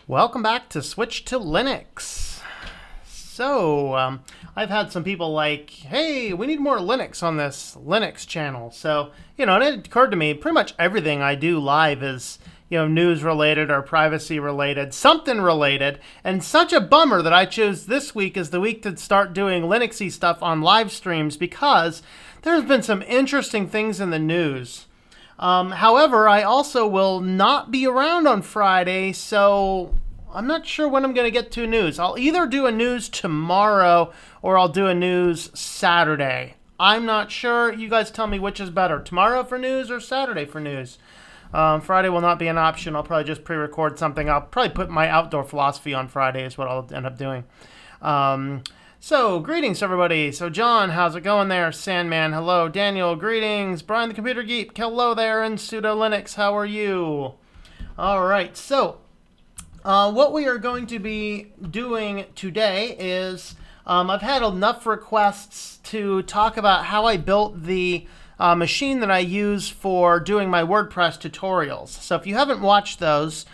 Welcome back to Switch to Linux. So, I've had some people like, hey, we need more Linux on this Linux channel. So, and it occurred to me, pretty much everything I do live is, news related or privacy related, something related. And such a bummer that I chose this week as the week to start doing Linuxy stuff on live streams because there's been some interesting things in the news. However, I also will not be around on Friday, so I'm not sure when I'm going to get to news. I'll either do a news tomorrow or I'll do a news Saturday. I'm not sure. You guys tell me which is better, tomorrow for news or Saturday for news. Friday will not be an option. I'll probably just pre-record something. I'll probably put my outdoor philosophy on Friday is what I'll end up doing. So, greetings, everybody. So, John, how's it going there? Sandman, hello. Daniel, greetings. Brian the Computer Geek, hello there. And Sudo Linux, how are you? All right, so what we are going to be doing today is I've had enough requests to talk about how I built the machine that I use for doing my WordPress tutorials. So, if you haven't watched those,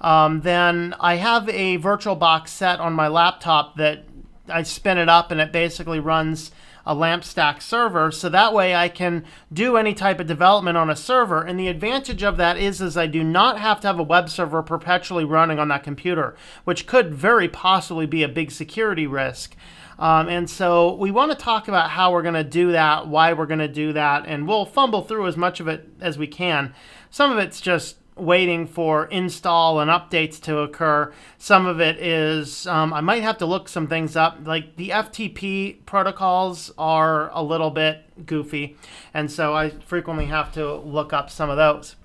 then I have a VirtualBox set on my laptop that I spin it up and it basically runs a LAMP stack server, so that way I can do any type of development on a server. And the advantage of that is I do not have to have a web server perpetually running on that computer, which could very possibly be a big security risk. And so we want to talk about how we're going to do that, why we're going to do that, and we'll fumble through as much of it as we can. Some of it's just waiting for install and updates to occur. Some of it is, I might have to look some things up. Like the FTP protocols are a little bit goofy, and so I frequently have to look up some of those.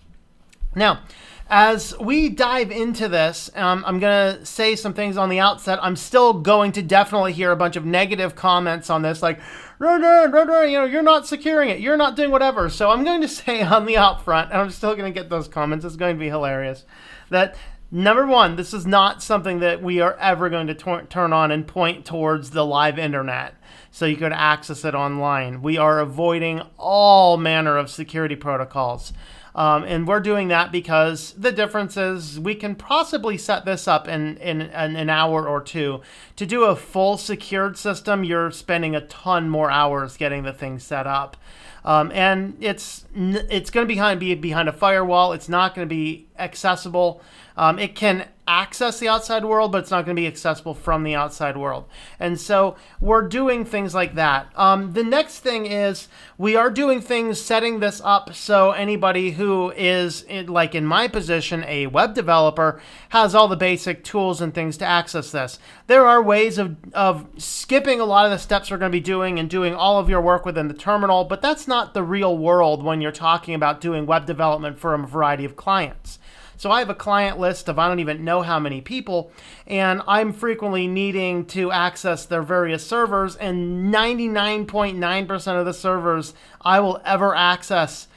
Now, as we dive into this, I'm going to say some things on the outset. I'm still going to definitely hear a bunch of negative comments on this, like, you're not securing it, you're not doing whatever. So I'm going to say on the upfront, and I'm still going to get those comments, it's going to be hilarious, that number one, this is not something that we are ever going to turn on and point towards the live internet so you could access it online. We are avoiding all manner of security protocols. And we're doing that because the difference is we can possibly set this up in an hour or two. To do a full secured system, you're spending a ton more hours getting the thing set up. And it's going to be behind a firewall. It's not going to be accessible. It can access the outside world, but it's not going to be accessible from the outside world. And so we're doing things like that. The next thing is we are doing things, setting this up so anybody who is, like in my position, a web developer, has all the basic tools and things to access this. There are ways of skipping a lot of the steps we're going to be doing and doing all of your work within the terminal, but that's not the real world when you're talking about doing web development for a variety of clients. So I have a client list of I don't even know how many people, and I'm frequently needing to access their various servers, and 99.9% of the servers I will ever access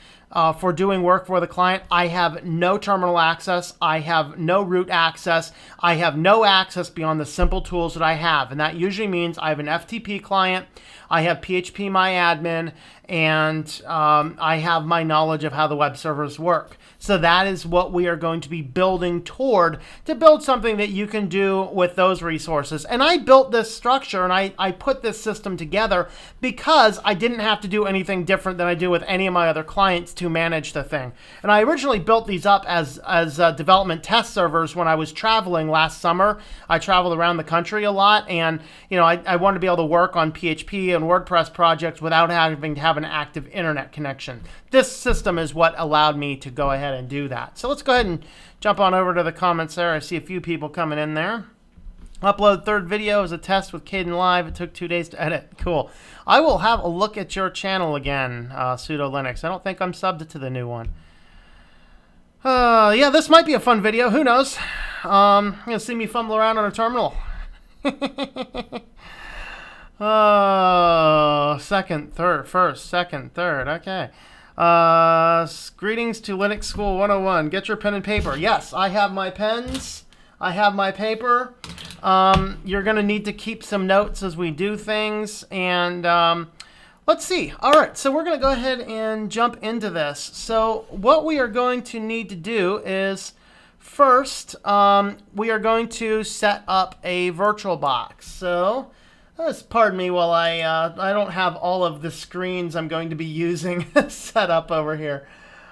for doing work for the client, I have no terminal access, I have no root access, I have no access beyond the simple tools that I have. And that usually means I have an FTP client, I have PHP MyAdmin, and I have my knowledge of how the web servers work. So that is what we are going to be building toward, to build something that you can do with those resources. And I built this structure and I put this system together because I didn't have to do anything different than I do with any of my other clients to manage the thing. And I originally built these up as development test servers when I was traveling last summer. I traveled around the country a lot, and I wanted to be able to work on PHP and WordPress projects without having to have an active internet connection. This system is what allowed me to go ahead and do that. So let's go ahead and jump on over to the comments there. I see a few people coming in there. Upload third video as a test with Caden Live. It took 2 days to edit. Cool. I will have a look at your channel again, Sudo Linux. I don't think I'm subbed to the new one. Yeah, this might be a fun video. Who knows? You're going to see me fumble around on a terminal. Second, third, first, second, third. Okay. Greetings to Linux School 101. Get your pen and paper. Yes, I have my pens. I have my paper. You're going to need to keep some notes as we do things. And let's see. All right, so we're going to go ahead and jump into this. So what we are going to need to do is first, we are going to set up a VirtualBox. So, pardon me while I don't have all of the screens I'm going to be using set up over here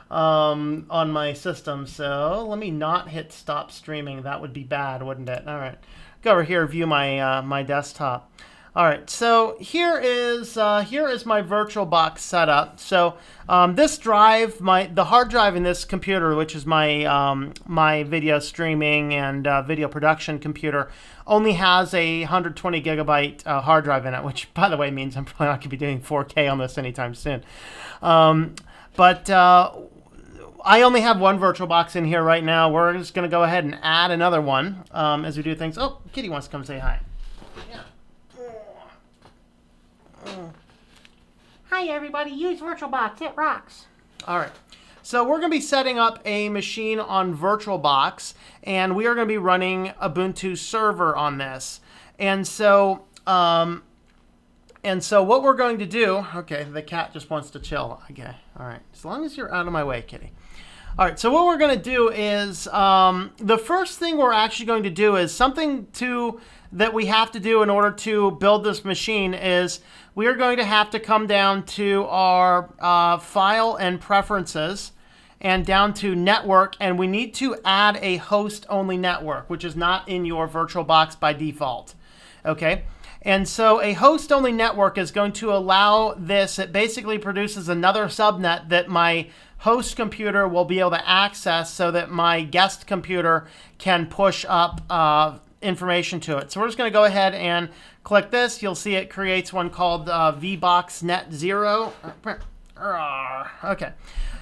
on my system. So let me not hit stop streaming. That would be bad, wouldn't it? All right, go over here, view my my desktop. All right, so here is my VirtualBox setup. So this drive, the hard drive in this computer, which is my my video streaming and video production computer, only has a 120 gigabyte hard drive in it, which, by the way, means I'm probably not going to be doing 4K on this anytime soon. But I only have one VirtualBox in here right now. We're just going to go ahead and add another one as we do things. Oh, Kitty wants to come say hi. Yeah. Hi everybody, use VirtualBox, it rocks. All right, so we're going to be setting up a machine on VirtualBox, and we are going to be running Ubuntu Server on this. And so what we're going to do, okay, the cat just wants to chill. Okay, all right, as long as you're out of my way, Kitty. All right, so what we're going to do is the first thing we're actually going to do is something that we have to do in order to build this machine is we are going to have to come down to our file and preferences and down to network, and we need to add a host-only network, which is not in your VirtualBox by default. Okay, and so a host-only network is going to allow this. It basically produces another subnet that my host computer will be able to access so that my guest computer can push up information to it. So we're just going to go ahead and click this. You'll see it creates one called VBoxNet0. Okay.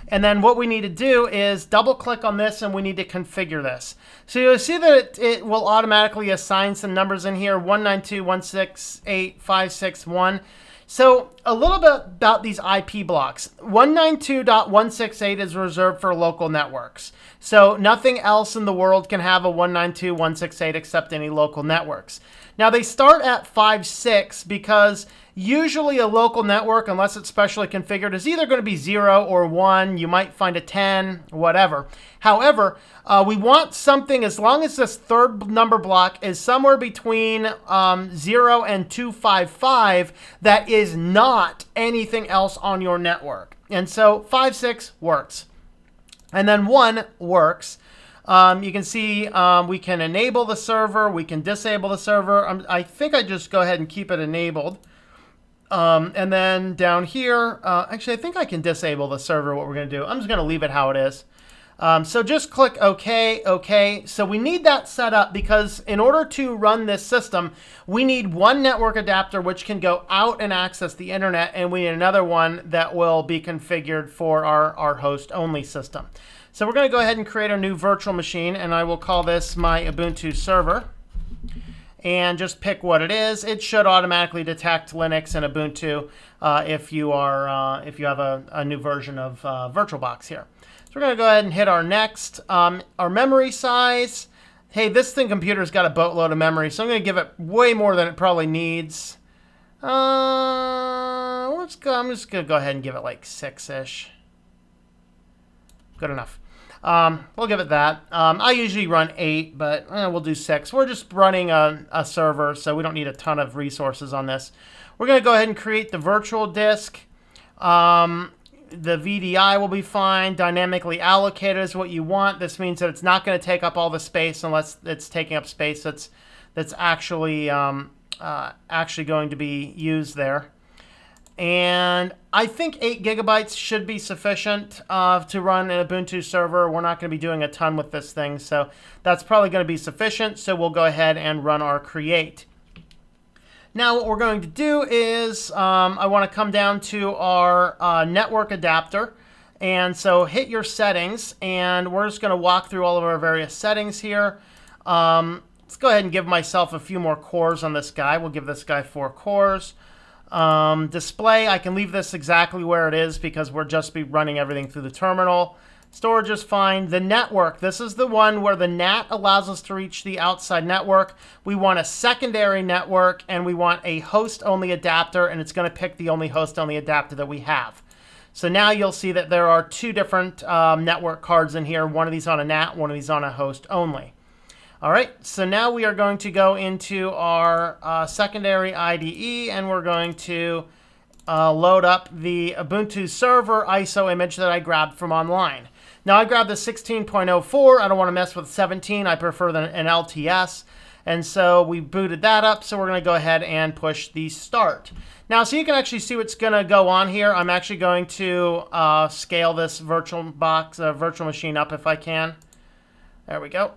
And then what we need to do is double click on this, and we need to configure this. So you'll see that it will automatically assign some numbers in here, 192.168.561. So a little bit about these IP blocks. 192.168 is reserved for local networks. So nothing else in the world can have a 192.168 except any local networks. Now they start at 5.6 because usually a local network, unless it's specially configured, is either going to be 0 or 1. You might find a 10, whatever. However, we want something, as long as this third number block is somewhere between 0 and 255, that is not anything else on your network. And so 5.6 works. And then 1 works. You can see we can enable the server. We can disable the server. I think I just go ahead and keep it enabled. And then down here, actually, I think I can disable the server. What we're going to do, I'm just going to leave it how it is. So just click OK, OK. So we need that set up because in order to run this system, we need one network adapter which can go out and access the internet, and we need another one that will be configured for our host-only system. So we're going to go ahead and create a new virtual machine, and I will call this my Ubuntu server. And just pick what it is. It should automatically detect Linux and Ubuntu if you have a new version of VirtualBox here. So we're going to go ahead and hit our next. Our memory size. Hey, this computer's got a boatload of memory, so I'm going to give it way more than it probably needs. I'm just going to go ahead and give it like 6-ish. Good enough. We'll give it that. I usually run 8, but we'll do 6. We're just running a server, so we don't need a ton of resources on this. We're going to go ahead and create the virtual disk. The VDI will be fine. Dynamically allocated is what you want. This means that it's not going to take up all the space unless it's taking up space that's actually going to be used there. And I think 8 gigabytes should be sufficient to run an Ubuntu server. We're not going to be doing a ton with this thing, so that's probably going to be sufficient. So we'll go ahead and run our create. Now what we're going to do is I want to come down to our network adapter. And so hit your settings, and we're just going to walk through all of our various settings here. Let's go ahead and give myself a few more cores on this guy. We'll give this guy 4 cores. Display, I can leave this exactly where it is because we'll just be running everything through the terminal. Storage is fine. The network, this is the one where the NAT allows us to reach the outside network. We want a secondary network, and we want a host-only adapter, and it's going to pick the only host-only adapter that we have. So now you'll see that there are two different network cards in here. One of these on a NAT, one of these on a host only. All right, so now we are going to go into our secondary IDE, and we're going to load up the Ubuntu Server ISO image that I grabbed from online. Now, I grabbed the 16.04. I don't want to mess with 17. I prefer an LTS. And so we booted that up, so we're going to go ahead and push the start. Now, so you can actually see what's going to go on here. I'm actually going to scale this virtual machine up if I can. There we go.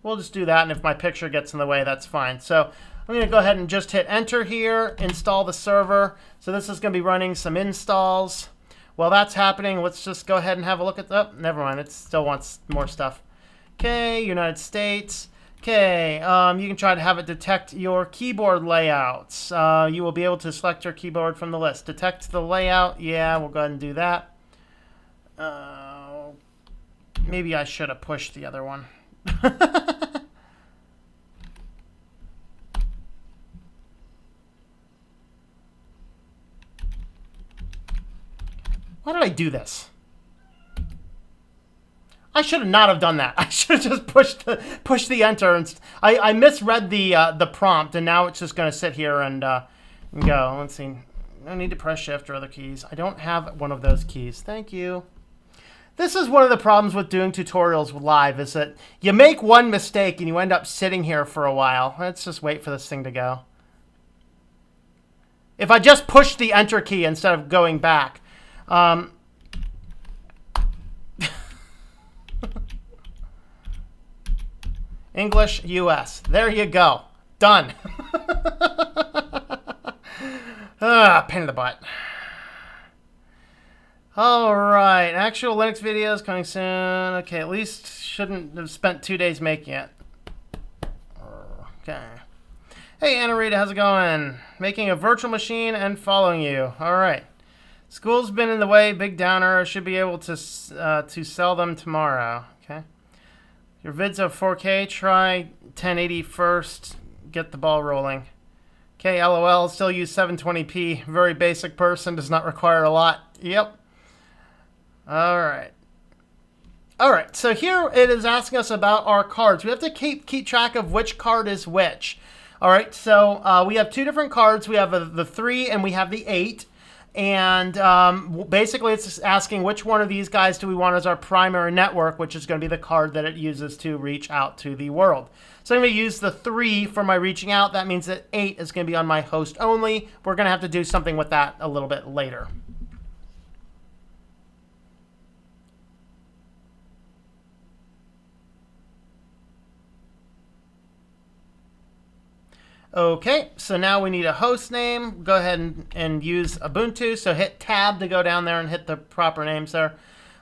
We'll just do that, and if my picture gets in the way, that's fine. So I'm going to go ahead and just hit enter here, install the server. So this is going to be running some installs. While that's happening, let's just go ahead and have a look at the, oh, never mind, it still wants more stuff. Okay, United States. Okay, you can try to have it detect your keyboard layouts. You will be able to select your keyboard from the list. Detect the layout, yeah, we'll go ahead and do that. Maybe I should have pushed the other one. Why did I do this? I should not have done that. I should have just pushed the enter. And I misread the prompt, and now it's just going to sit here and go. Let's see. No need to press shift or other keys. I don't have one of those keys. Thank you. This is one of the problems with doing tutorials live, is that you make one mistake and you end up sitting here for a while. Let's just wait for this thing to go. If I just pushed the enter key instead of going back. English, US. There you go. Done. Pain in the butt. All right. Actual Linux videos coming soon. Okay, at least shouldn't have spent 2 days making it. Okay. Hey, Anna Rita, how's it going? Making a virtual machine and following you. All right. School's been in the way. Big downer. I should be able to sell them tomorrow. Okay. Your vids are 4K. Try 1080 first. Get the ball rolling. Okay, LOL. Still use 720p. Very basic person. Does not require a lot. Yep. All right. All right. So here it is asking us about our cards. We have to keep track of which card is which. All right. So we have two different cards. We have the 3 and we have the 8. And basically, it's asking which one of these guys do we want as our primary network, which is going to be the card that it uses to reach out to the world. So I'm going to use the 3 for my reaching out. That means that 8 is going to be on my host only. We're going to have to do something with that a little bit later. Okay, so now we need a host name. Go ahead and use Ubuntu. So hit tab to go down there and hit the proper names there.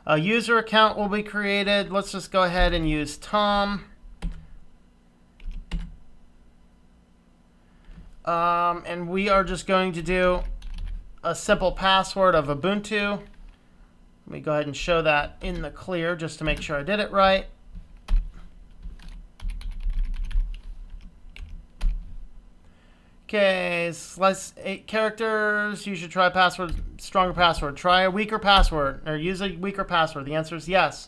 A user account will be created. Let's just go ahead and use Tom. And we are just going to do a simple password of Ubuntu. Let me go ahead and show that in the clear just to make sure I did it right. Okay, it's less 8 characters. You should try a password, stronger password. Try a weaker password, or use a weaker password. The answer is yes.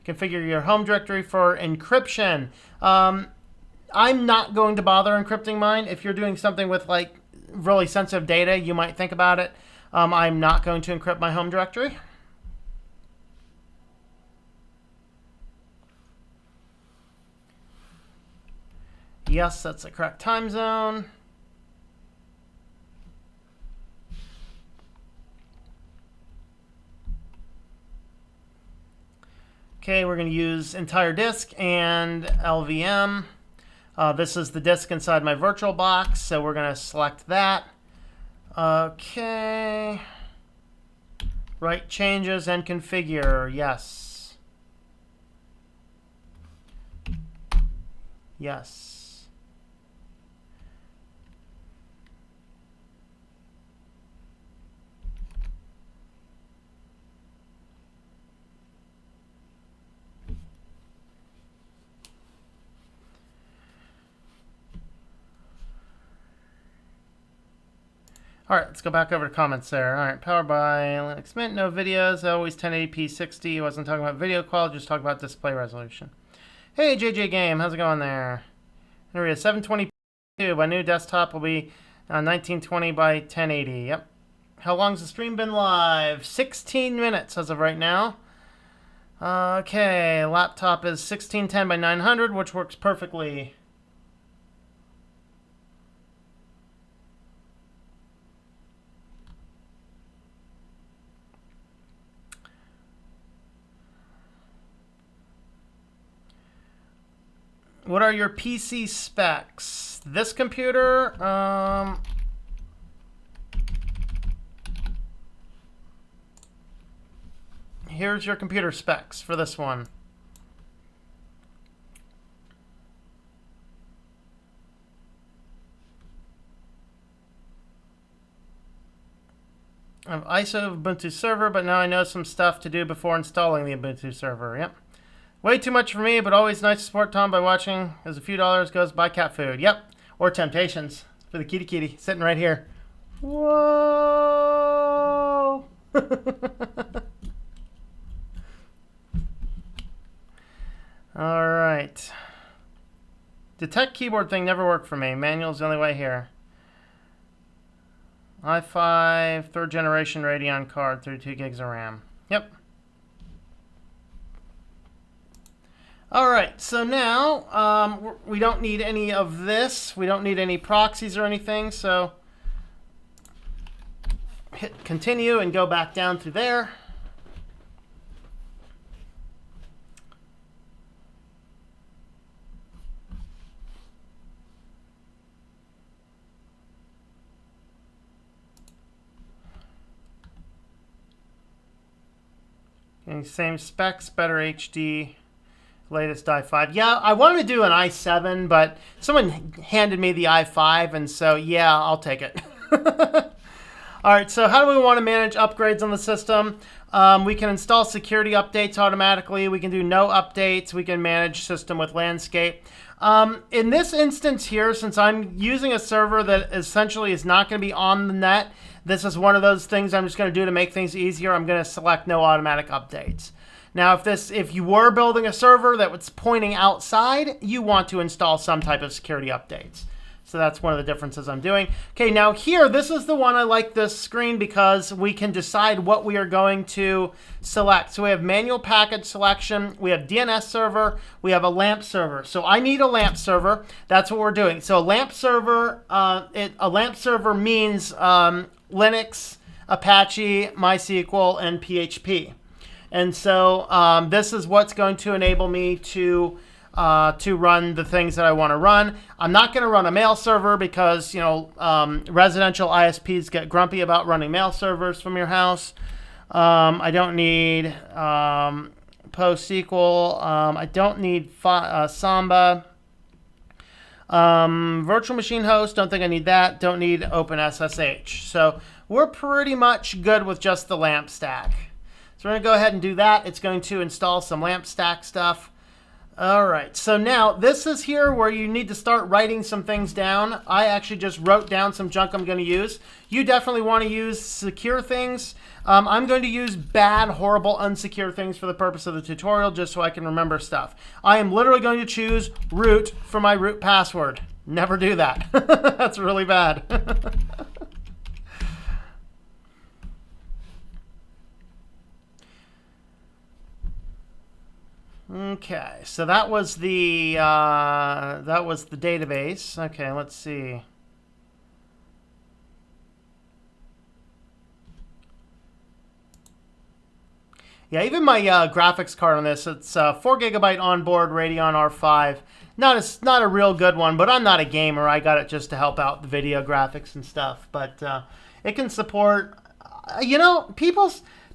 Configure your home directory for encryption. I'm not going to bother encrypting mine. If you're doing something with like really sensitive data, you might think about it. I'm not going to encrypt my home directory. Yes, that's the correct time zone. Okay, we're going to use entire disk and LVM. This is the disk inside my VirtualBox, so we're going to select that. Okay. Write changes and configure. Yes. Yes. All right, let's go back over to comments there. All right, powered by Linux Mint, no videos, always 1080p 60. Wasn't talking about video quality, just talking about display resolution. Hey, JJ Game, how's it going there? There we go, 720p. My new desktop will be 1920 by 1080. Yep. How long's the stream been live? 16 minutes as of right now. Okay, laptop is 1610 by 900, which works perfectly. What are your PC specs? This computer, here's your computer specs for this one. I have ISO Ubuntu Server, but now I know some stuff to do before installing the Ubuntu Server. Yep. Way too much for me, but always nice to support Tom by watching as a few dollars goes buy cat food. Yep. Or Temptations for the kitty sitting right here. Whoa! All right. The tech keyboard thing never worked for me. Manual's the only way here. i5, 3rd generation Radeon card, 32 gigs of RAM. Yep. All right, so now we don't need any of this. We don't need any proxies or anything, so hit continue and go back down through there. Okay, same specs, better HD. Latest i5. Yeah, I wanted to do an i7, but someone handed me the i5, and so, yeah, I'll take it. All right, so how do we want to manage upgrades on the system? We can install security updates automatically. We can do no updates. We can manage system with landscape. In this instance here, since I'm using a server that essentially is not going to be on the net, this is one of those things I'm just going to do to make things easier. I'm going to select no automatic updates. Now, if you were building a server that was pointing outside, you want to install some type of security updates. So that's one of the differences I'm doing. Okay, now here, this is the one I like this screen because we can decide what we are going to select. So we have manual package selection, we have DNS server, we have a LAMP server. So I need a LAMP server. That's what we're doing. So a LAMP server, means Linux, Apache, MySQL, and PHP. And so this is what's going to enable me to run the things that I want to run. I'm not going to run a mail server because, residential ISPs get grumpy about running mail servers from your house. I don't need PostSQL. I don't need Samba. Virtual machine host, don't think I need that. Don't need OpenSSH. So we're pretty much good with just the LAMP stack. So we're going to go ahead and do that. It's going to install some LAMP stack stuff. All right, so now this is here where you need to start writing some things down. I actually just wrote down some junk I'm going to use. You definitely want to use secure things. I'm going to use bad, horrible, unsecure things for the purpose of the tutorial just so I can remember stuff. I am literally going to choose root for my root password. Never do that. That's really bad. Okay, so that was the database. Okay, let's see. Yeah, even my graphics card on this, it's 4 GB onboard Radeon R5. Not a real good one, but I'm not a gamer. I got it just to help out the video graphics and stuff. But it can support.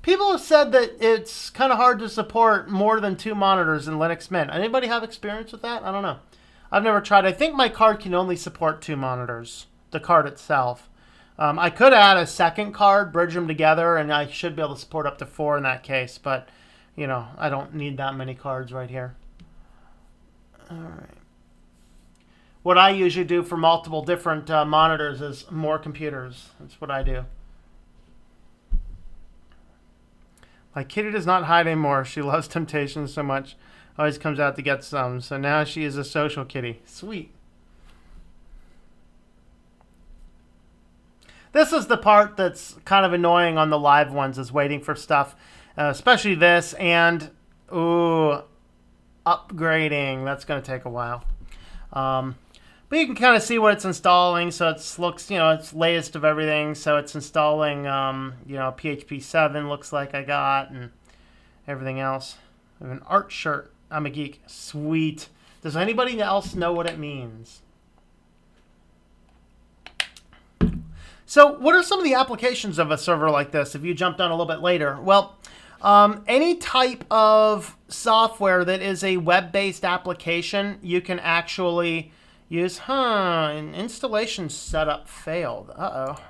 People have said that it's kind of hard to support more than 2 monitors in Linux Mint. Anybody have experience with that? I don't know. I've never tried. I think my card can only support 2 monitors, the card itself. I could add a second card, bridge them together, and I should be able to support up to 4 in that case. But, I don't need that many cards right here. All right. what I usually do for multiple different monitors is more computers. That's what I do. My kitty does not hide anymore. She loves temptation so much. Always comes out to get some. So now she is a social kitty. Sweet. This is the part that's kind of annoying on the live ones, is waiting for stuff. Especially this and, ooh, upgrading. That's going to take a while. But you can kind of see what it's installing. So it looks, it's latest of everything. So it's installing, PHP 7 looks like I got, and everything else. I have an art shirt. I'm a geek. Sweet. Does anybody else know what it means? So what are some of the applications of a server like this if you jumped on a little bit later? Well, any type of software that is a web-based application, you can actually use, an installation setup failed. Uh-oh.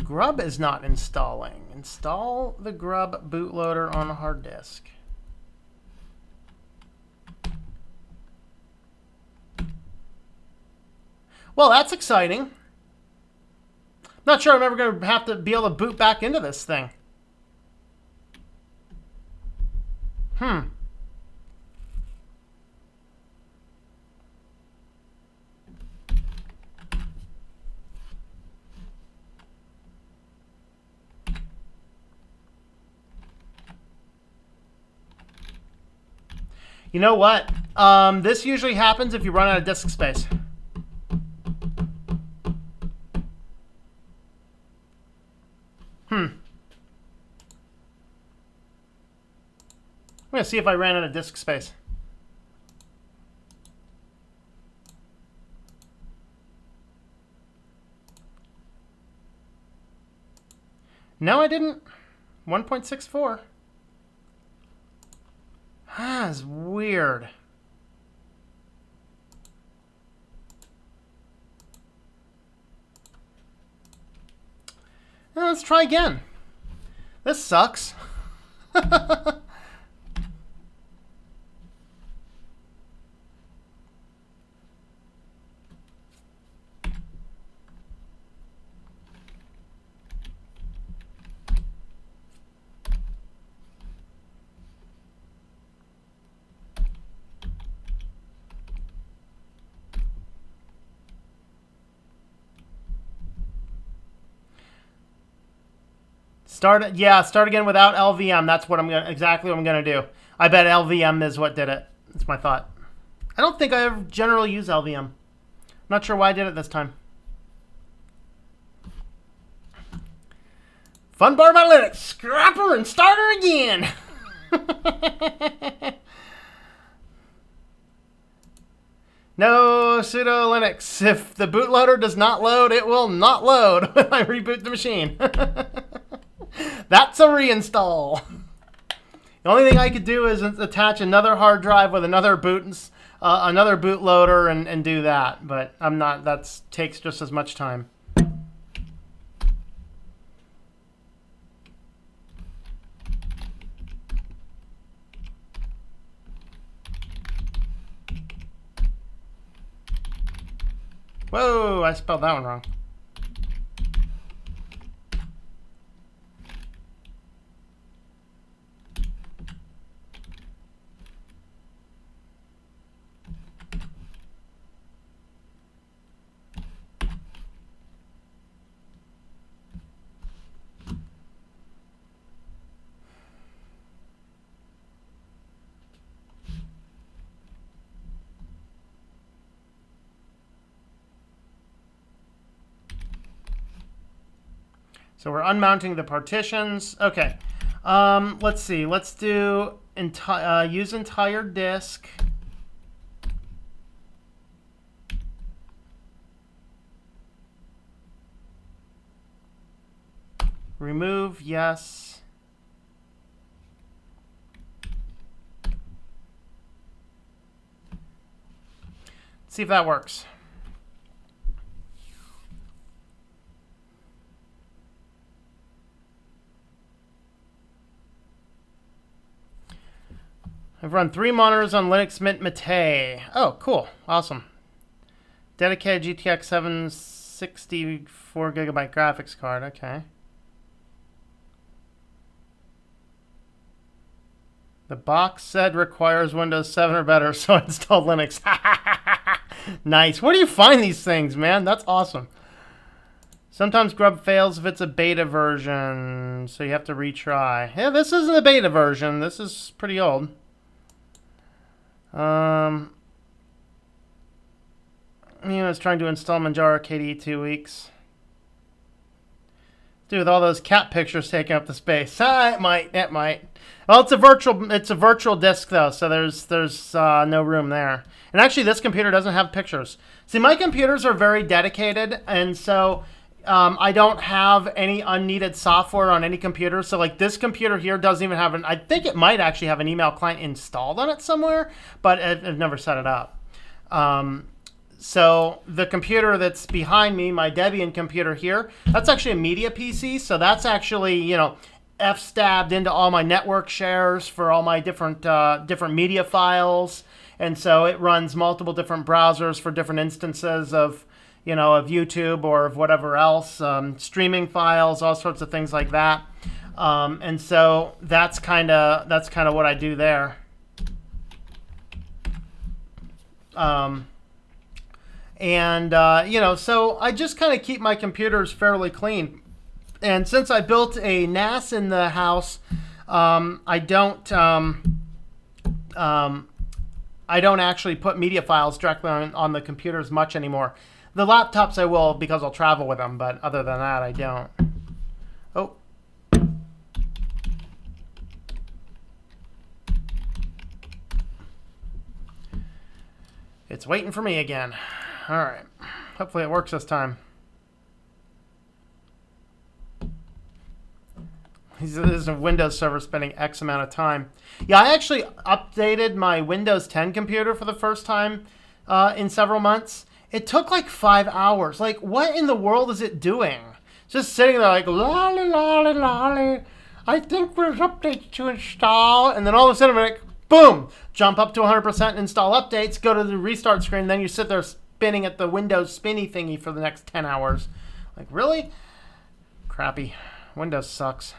Grub is not installing. Install the Grub bootloader on a hard disk. Well, that's exciting. Not sure I'm ever going to have to be able to boot back into this thing. You know what? This usually happens if you run out of disk space. I'm going to see if I ran out of disk space. No, I didn't. 1.64. That's weird. Well, let's try again. This sucks. Start again without LVM. That's what exactly what I'm gonna do. I bet LVM is what did it. That's my thought. I don't think I ever generally use LVM. I'm not sure why I did it this time. Fun bar my Linux. Scrap her and start her again. No sudo Linux. If the bootloader does not load, it will not load when I reboot the machine. That's a reinstall. The only thing I could do is attach another hard drive with another bootloader and do that. But I'm not. That takes just as much time. Whoa! I spelled that one wrong. So we're unmounting the partitions. Okay. Let's see. Let's do use entire disk. Remove, yes. Let's see if that works. I've run 3 monitors on Linux Mint Mate. Oh, cool. Awesome. Dedicated GTX 764 gigabyte graphics card. Okay. The box said requires Windows 7 or better, so install Linux. Nice. Where do you find these things, man? That's awesome. Sometimes Grub fails if it's a beta version, so you have to retry. Yeah, this isn't a beta version. This is pretty old. I was trying to install Manjaro KDE 2 weeks. Dude, with all those cat pictures taking up the space. It might. Well, it's a virtual disk though, so there's no room there. And actually, this computer doesn't have pictures. See, my computers are very dedicated, and so I don't have any unneeded software on any computer. So like this computer here doesn't even have I think it might actually have an email client installed on it somewhere, but I've never set it up. So the computer that's behind me, my Debian computer here, that's actually a media PC. So that's actually, F-stabbed into all my network shares for all my different media files. And so it runs multiple different browsers for different instances of YouTube or of whatever else, streaming files, all sorts of things like that. And so that's kind of what I do there. So I just kind of keep my computers fairly clean. And since I built a NAS in the house, I don't actually put media files directly on the computers much anymore. The laptops I will because I'll travel with them, but other than that, I don't. Oh. It's waiting for me again. All right. Hopefully it works this time. This is a Windows server spending X amount of time. Yeah, I actually updated my Windows 10 computer for the first time in several months. It took like 5 hours. Like, what in the world is it doing? Just sitting there like, lolly, lolly, lolly. I think there's updates to install. And then all of a sudden, like, boom, jump up to 100%, install updates, go to the restart screen. Then you sit there spinning at the Windows spinny thingy for the next 10 hours. Like, really? Crappy. Windows sucks.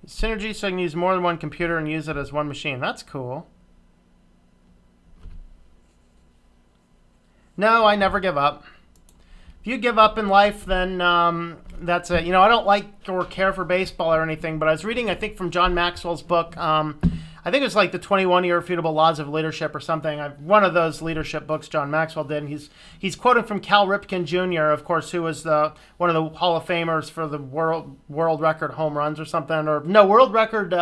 Synergy, so I can use more than one computer and use it as one machine. That's cool. No, I never give up. If you give up in life, then that's it. I don't like or care for baseball or anything, but I was reading, I think, from John Maxwell's book. I think it was like the 21 Irrefutable Laws of Leadership or something. One of those leadership books John Maxwell did. And he's quoting from Cal Ripken Jr., of course, who was one of the Hall of Famers for the world record home runs or something, or no, world record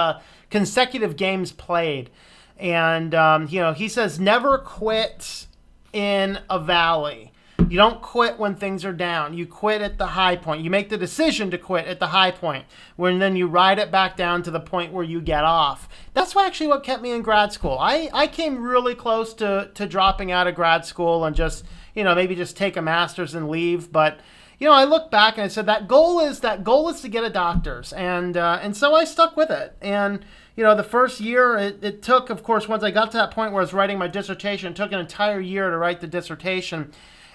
consecutive games played. And he says never quit in a valley. You don't quit when things are down. You quit at the high point. You make the decision to quit at the high point, when then you ride it back down to the point where you get off. That's actually what kept me in grad school. I came really close to dropping out of grad school and just, maybe just take a master's and leave. But, I look back and I said that goal is to get a doctor's. And so I stuck with it. And, the first year it took, of course, once I got to that point where I was writing my dissertation, it took an entire year to write the dissertation.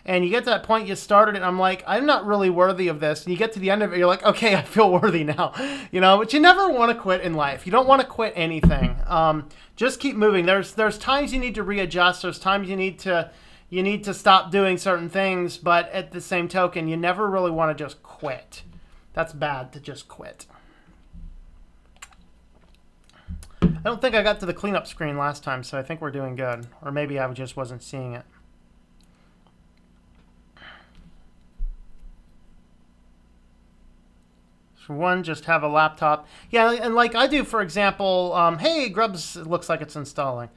And you get to that point, you started it, and I'm like, I'm not really worthy of this. And you get to the end of it, you're like, okay, I feel worthy now. But you never want to quit in life. You don't want to quit anything. Just keep moving. There's times you need to readjust. There's times you need to stop doing certain things. But at the same token, you never really want to just quit. That's bad to just quit. I don't think I got to the cleanup screen last time, so I think we're doing good. Or maybe I just wasn't seeing it. For one, just have a laptop. Yeah, and like I do, for example, hey, Grubs looks like it's installing.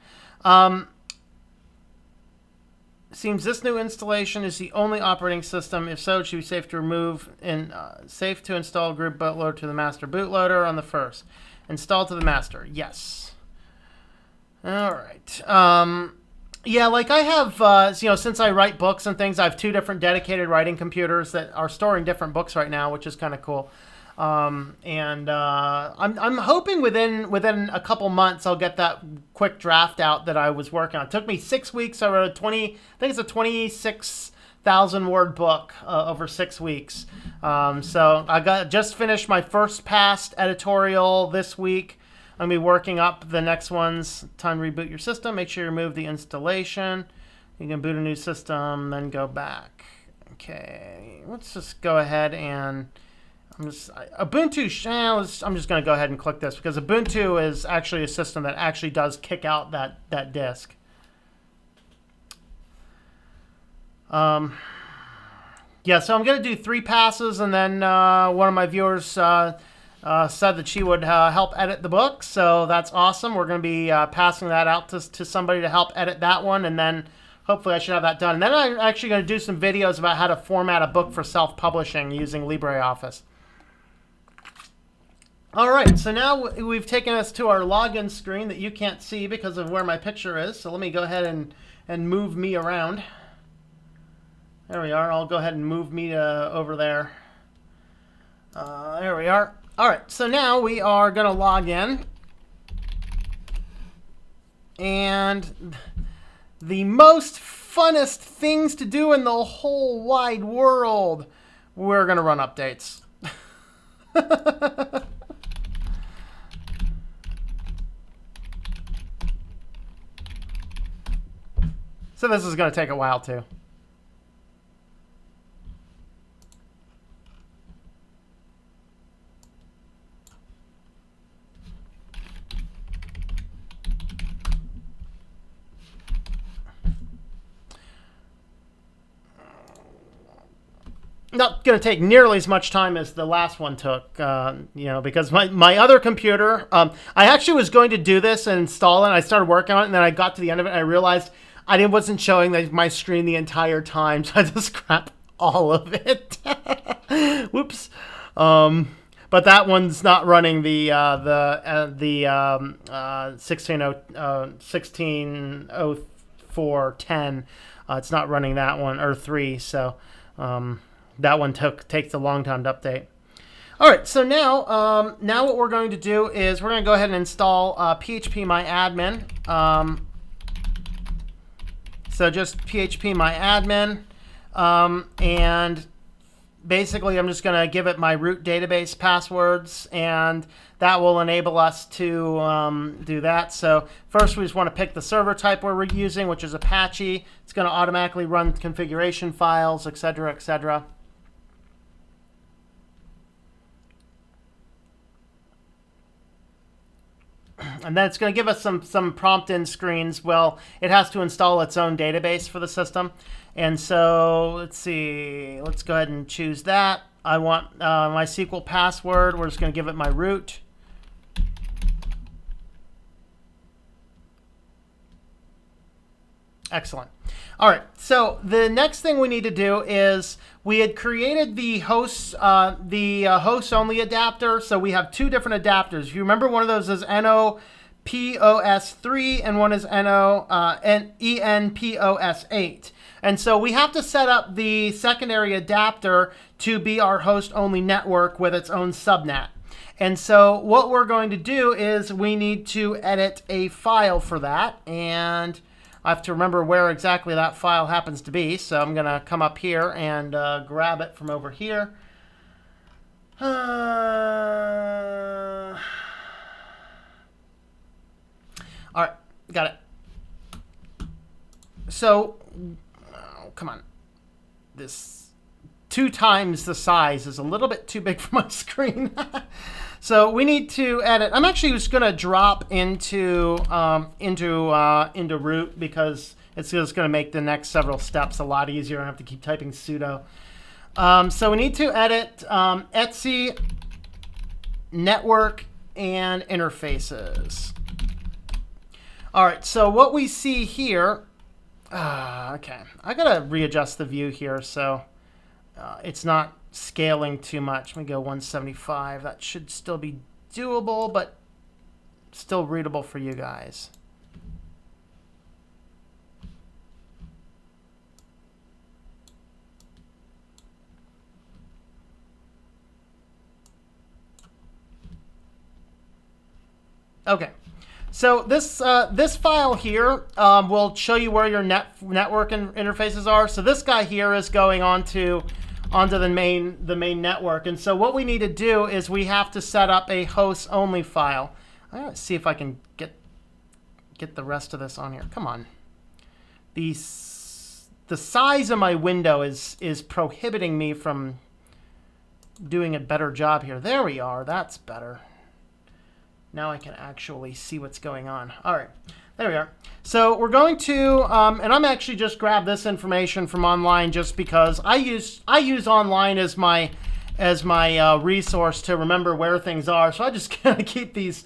Seems this new installation is the only operating system. If so, it should be safe to remove and safe to install group bootloader to the master bootloader on the first. Install to the master. Yes. All right. Yeah, like I have, since I write books and things, I have 2 different dedicated writing computers that are storing different books right now, which is kind of cool. I'm hoping within a couple months I'll get that quick draft out that I was working on. It took me 6 weeks. I wrote I think it's a 26,000 word book over 6 weeks. So I just finished my first pass editorial this week. I'm gonna be working up the next ones. Time to reboot your system. Make sure you remove the installation. You can boot a new system, then go back. Okay, let's just go ahead and Ubuntu. I'm just going to go ahead and click this because Ubuntu is actually a system that actually does kick out that disk. Yeah, so I'm going to do 3 passes, and then one of my viewers said that she would help edit the book, so that's awesome. We're going to be passing that out to somebody to help edit that one, and then hopefully I should have that done. And then I'm actually going to do some videos about how to format a book for self-publishing using LibreOffice. All right, so now we've taken us to our login screen that you can't see because of where my picture is. So let me go ahead and move me around. There we are. I'll go ahead and move me over there. There we are. All right, so now we are going to log in. And the most funnest things to do in the whole wide world, we're going to run updates. So this is going to take a while too. Not going to take nearly as much time as the last one took, because my other computer, I actually was going to do this and install it, and I started working on it, and then I got to the end of it, and I realized I wasn't showing my screen the entire time, so I just scrapped all of it. Whoops. But that one's not running the 160410. It's not running that one, or 3, so that one takes a long time to update. All right, so now what we're going to do is we're going to go ahead and install phpMyAdmin. So just phpMyAdmin, and basically I'm just going to give it my root database passwords, and that will enable us to do that. So first we just want to pick the server type we're using, which is Apache. It's going to automatically run configuration files, etc., etc. And then it's going to give us some prompt-in screens. Well, it has to install its own database for the system. And so let's see. Let's go ahead and choose that. I want my SQL password. We're just going to give it my root. Excellent. All right, so the next thing we need to do is we had created the host only adapter. So we have 2 different adapters. If you remember, one of those is NOPOS3 and one is ENPOS8. And so we have to set up the secondary adapter to be our host only network with its own subnet. And so what we're going to do is we need to edit a file for that, and I have to remember where exactly that file happens to be, so I'm going to come up here and grab it from over here. All right, got it. So, come on. This 2 times the size is a little bit too big for my screen. So we need to edit. I'm actually just going to drop into root because it's just going to make the next several steps a lot easier. I don't have to keep typing sudo. So we need to edit etc network and interfaces. All right. So what we see here. Okay, I gotta readjust the view here so it's not scaling too much. Let me go 175. That should still be doable, but still readable for you guys. Okay. So this file here will show you where your network interfaces are. So this guy here is going onto the main network. And so what we need to do is we have to set up a host only file. I'm gonna see if I can get the rest of this on here. Come on. The size of my window is prohibiting me from doing a better job here. There we are. That's better. Now I can actually see what's going on. All right, there we are. So we're going to, and I'm actually just grabbed this information from online just because I use online as my resource to remember where things are. So I just kind of keep these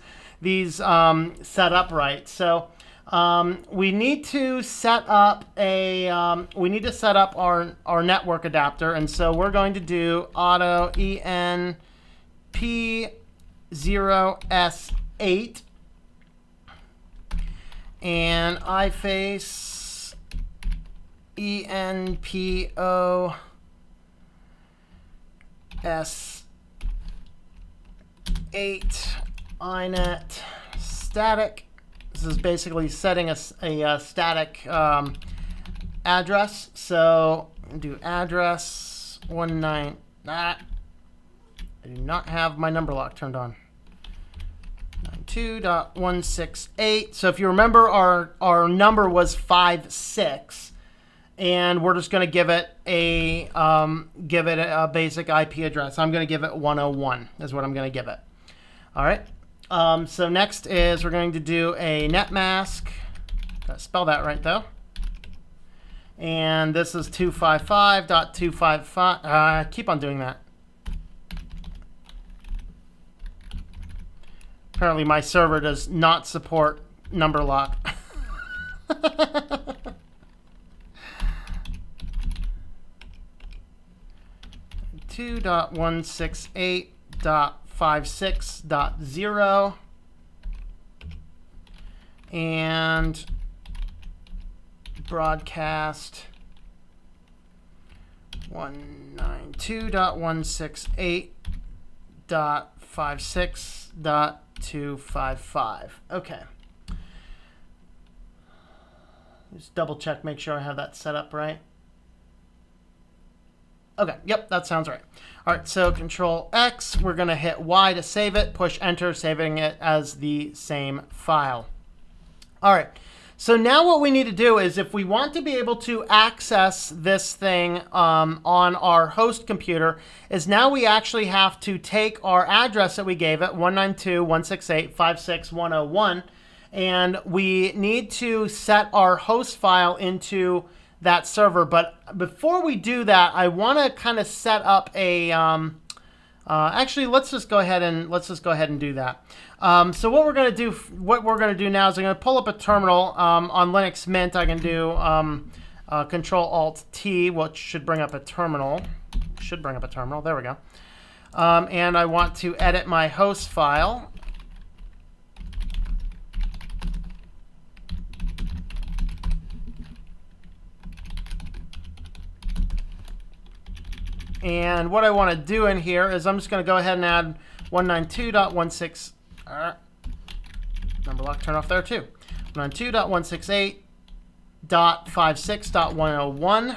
set up right. So we need to set up our network adapter, and so we're going to do auto enp0s8 and iface enpo s8 inet static. This is basically setting a static address. So do address 19. I do not have my number lock turned on. 92.168. So if you remember, our number was 56, and we're just going to give it a basic IP address. I'm going to give it 101 is what I'm going to give it. All right. So next is we're going to do a net mask. Got to spell that right though. And this is 255.255. Keep on doing that. Apparently my server does not support number lock. 2.168.56.0 and broadcast 192.168.56.255. Okay. Just double check, make sure I have that set up right. Okay, yep, that sounds right. All right, so Control X, we're gonna hit Y to save it, push Enter, saving it as the same file. All right, so now what we need to do is if we want to be able to access this thing on our host computer, is now we actually have to take our address that we gave it, 192.168.56.101, and we need to set our host file into that server. But before we do that, I want to kind of set up a actually let's just go ahead and do that. So what we're going to do now is I'm going to pull up a terminal on Linux Mint. I can do Control Alt T, which should bring up a terminal. There we go. And I want to edit my host file. And what I want to do in here is I'm just going to go ahead and add 192.16. Number lock turn off there too. 192.168.56.101.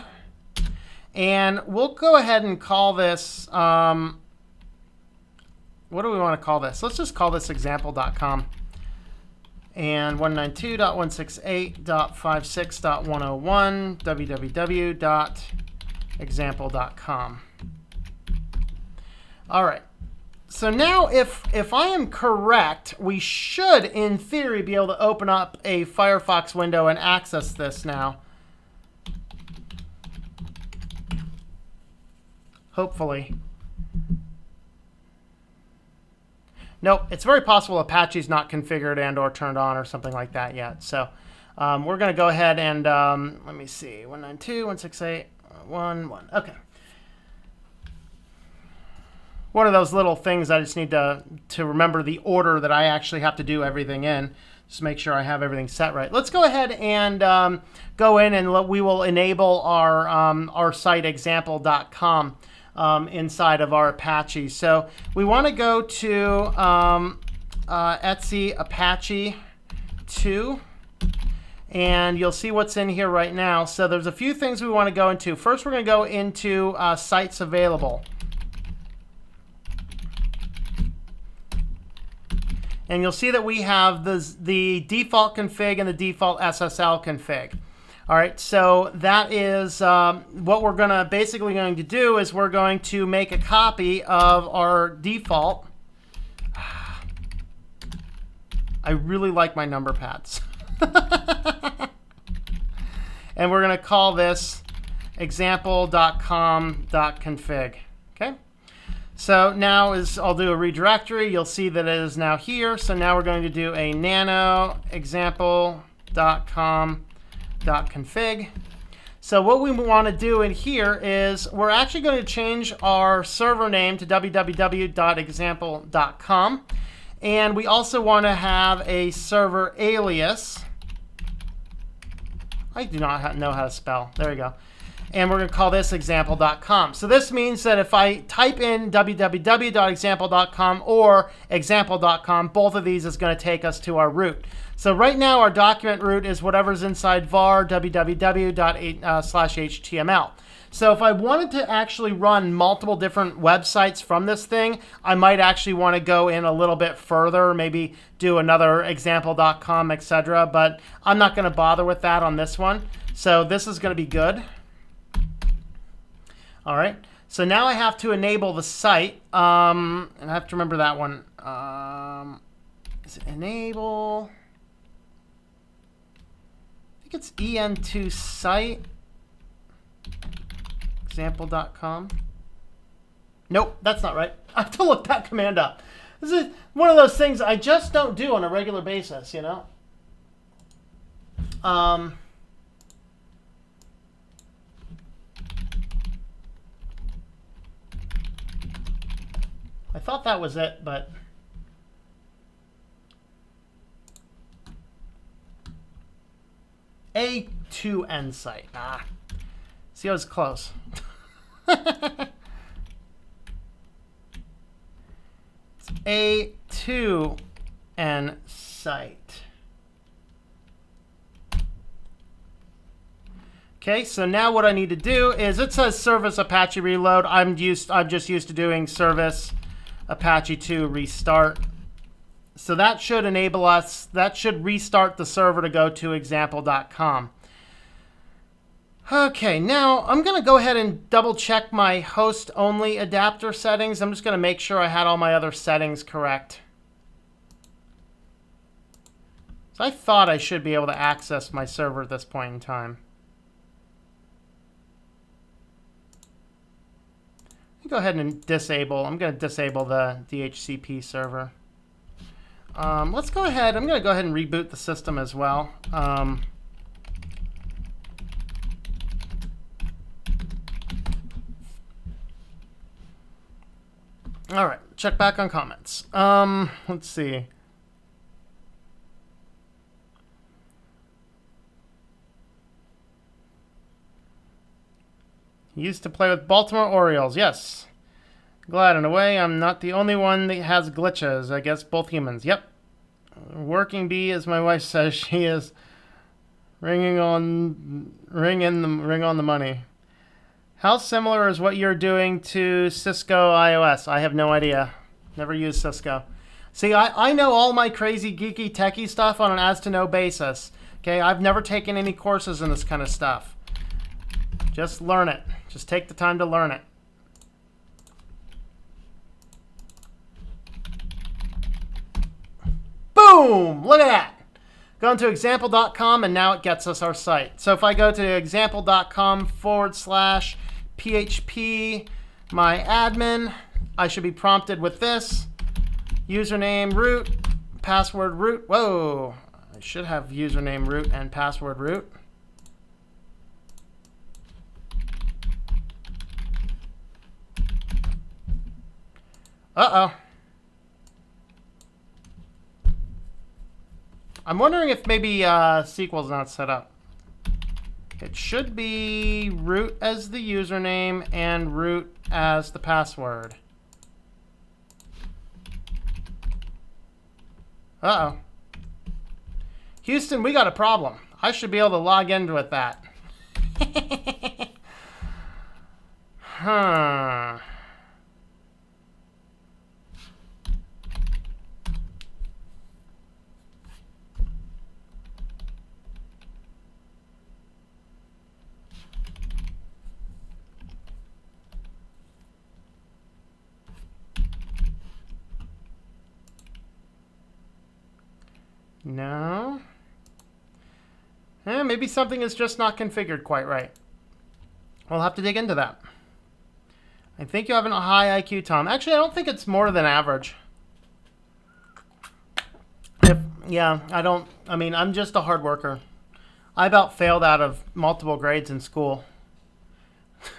And we'll go ahead and call this, what do we want to call this? Let's just call this example.com. And 192.168.56.101 www.example.com. All right. So now if I am correct, we should, in theory, be able to open up a Firefox window and access this now. Hopefully. Nope, it's very possible Apache's not configured and or turned on or something like that yet. So we're going to go ahead and, let me see, 192.168.1.1. Okay. One of those little things I just need to remember the order that I actually have to do everything in. Just make sure I have everything set right. Let's go ahead and go in and we will enable our site example.com inside of our Apache. So we want to go to Etsy Apache 2. And you'll see what's in here right now. So there's a few things we want to go into. First, we're going to go into sites available. And you'll see that we have the default config and the default SSL config. All right, so that is what we're basically going to do is we're going to make a copy of our default. I really like my number pads. And we're going to call this example.com.config. Okay. So now I'll do a redirectory. You'll see that it is now here. So now we're going to do a nano example.com.config. So what we want to do in here is we're actually going to change our server name to www.example.com. And we also want to have a server alias. I do not know how to spell. There we go. And we're going to call this example.com. So this means that if I type in www.example.com or example.com, both of these is going to take us to our root. So right now our document root is whatever's inside var www./html. So if I wanted to actually run multiple different websites from this thing, I might actually want to go in a little bit further, maybe do another example.com, etc. But I'm not going to bother with that on this one. So this is going to be good. All right. So now I have to enable the site. And I have to remember that one. Is it enable? I think it's en2 site. Example.com. Nope, that's not right. I have to look that command up. This is one of those things I just don't do on a regular basis, you know? I thought that was it, but A2N site. See, I was close. It's A2N site. Okay, so now what I need to do is it says service Apache reload. I'm just used to doing service Apache 2 restart. So that should enable us, that should restart the server to go to example.com. Okay, now I'm going to go ahead and double check my host only adapter settings. I'm just going to make sure I had all my other settings correct. So I thought I should be able to access my server at this point in time. Go ahead and disable. I'm going to disable the DHCP server. Let's go ahead. I'm going to go ahead and reboot the system as well. All right. Check back on comments. Let's see. Used to play with Baltimore Orioles. Yes. Glad in a way I'm not the only one that has glitches. I guess both humans. Yep. Working bee, as my wife says, she is ring on the money. How similar is what you're doing to Cisco iOS? I have no idea. Never used Cisco. See, I know all my crazy geeky techie stuff on an as-to-know basis. Okay, I've never taken any courses in this kind of stuff. Just learn it. Just take the time to learn it. Boom! Look at that. Going to example.com and now it gets us our site. So if I go to example.com/php my admin, I should be prompted with this. Username root, password root. Whoa! I should have username root and password root. Uh-oh. I'm wondering if maybe SQL's not set up. It should be root as the username and root as the password. Uh-oh. Houston, we got a problem. I should be able to log in with that. Huh. No. Maybe something is just not configured quite right. We'll have to dig into that. I think you have a high IQ, Tom. Actually, I don't think it's more than average. I mean, I'm just a hard worker. I about failed out of multiple grades in school.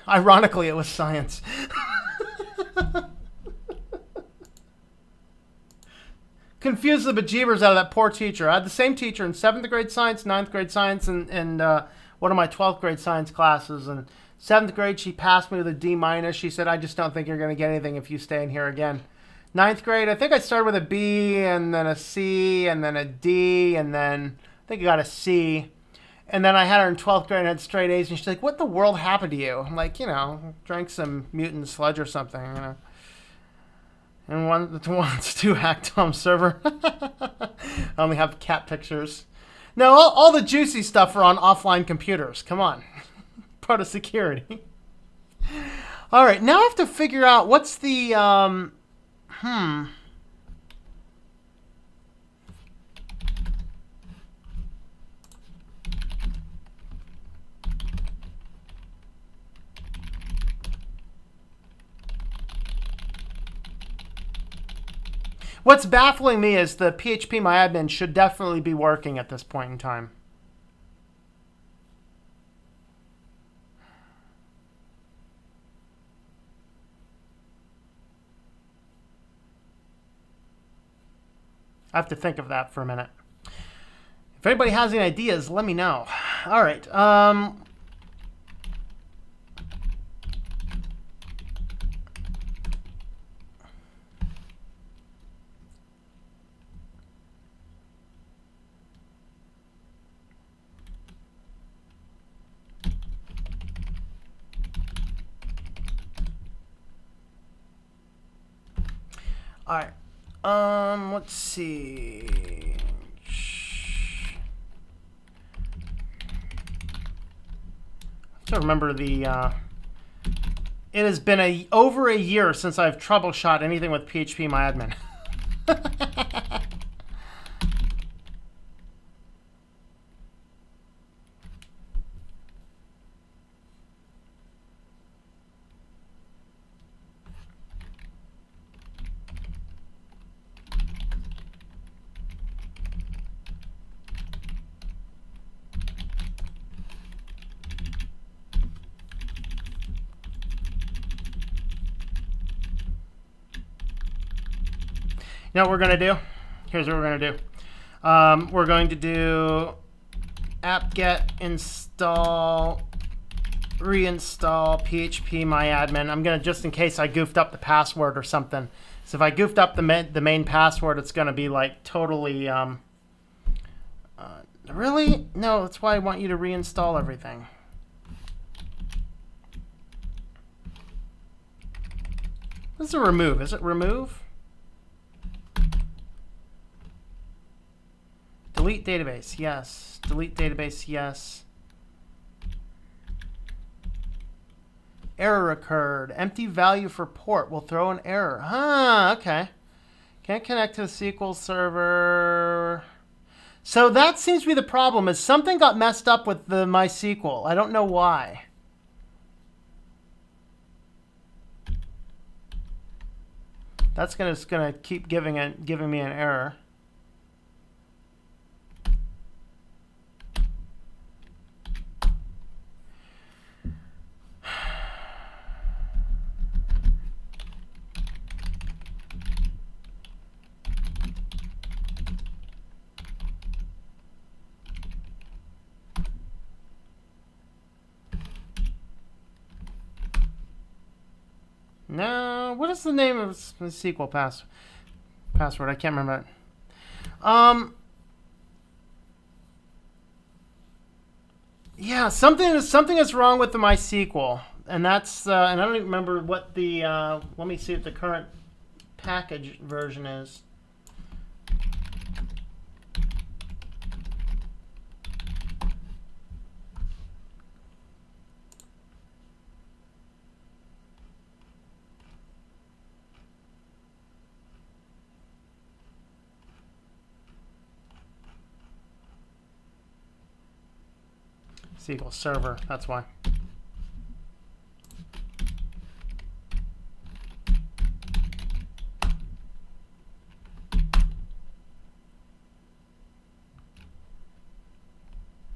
Ironically, it was science. Confused the bejeebers out of that poor teacher. I had the same teacher in 7th grade science, 9th grade science, and one of my 12th grade science classes. And 7th grade, she passed me with a D-. She said, I just don't think you're going to get anything if you stay in here again. 9th grade, I think I started with a B, and then a C, and then a D, and then I think I got a C. And then I had her in 12th grade and had straight A's, and she's like, what the world happened to you? I'm like, drank some mutant sludge or something, And wants to hack Tom's server. I only have cat pictures. No, all the juicy stuff are on offline computers. Come on. Part of security. All right, now I have to figure out what's the... What's baffling me is the PHP MyAdmin should definitely be working at this point in time. I have to think of that for a minute. If anybody has any ideas, let me know. All right. All right. Let's see. To remember the. It has been over a year since I've troubleshot anything with PHP MyAdmin. You know what we're going to do? Here's what we're going to do. We're going to do apt-get install reinstall PHP MyAdmin. I'm going to, just in case I goofed up the password or something. So if I goofed up the main password, it's going to be like totally... really? No, that's why I want you to reinstall everything. This is a remove. Is it remove? Delete database, yes. Delete database, yes. Error occurred. Empty value for port will throw an error. Ah, okay. Can't connect to the SQL server. So that seems to be the problem, is something got messed up with the MySQL. I don't know why. That's gonna keep giving me an error. No, what is the name of the SQL password? I can't remember it. Yeah, something is wrong with the MySQL, and that's and I don't even remember what the. Let me see what the current package version is. SQL Server, that's why.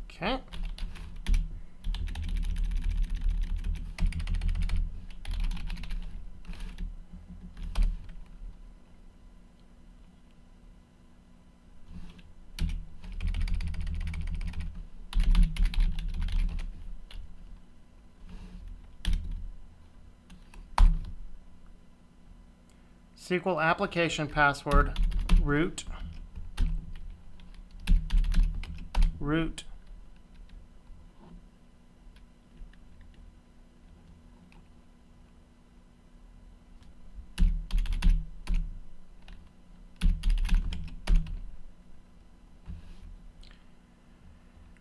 Okay. SQL application password root.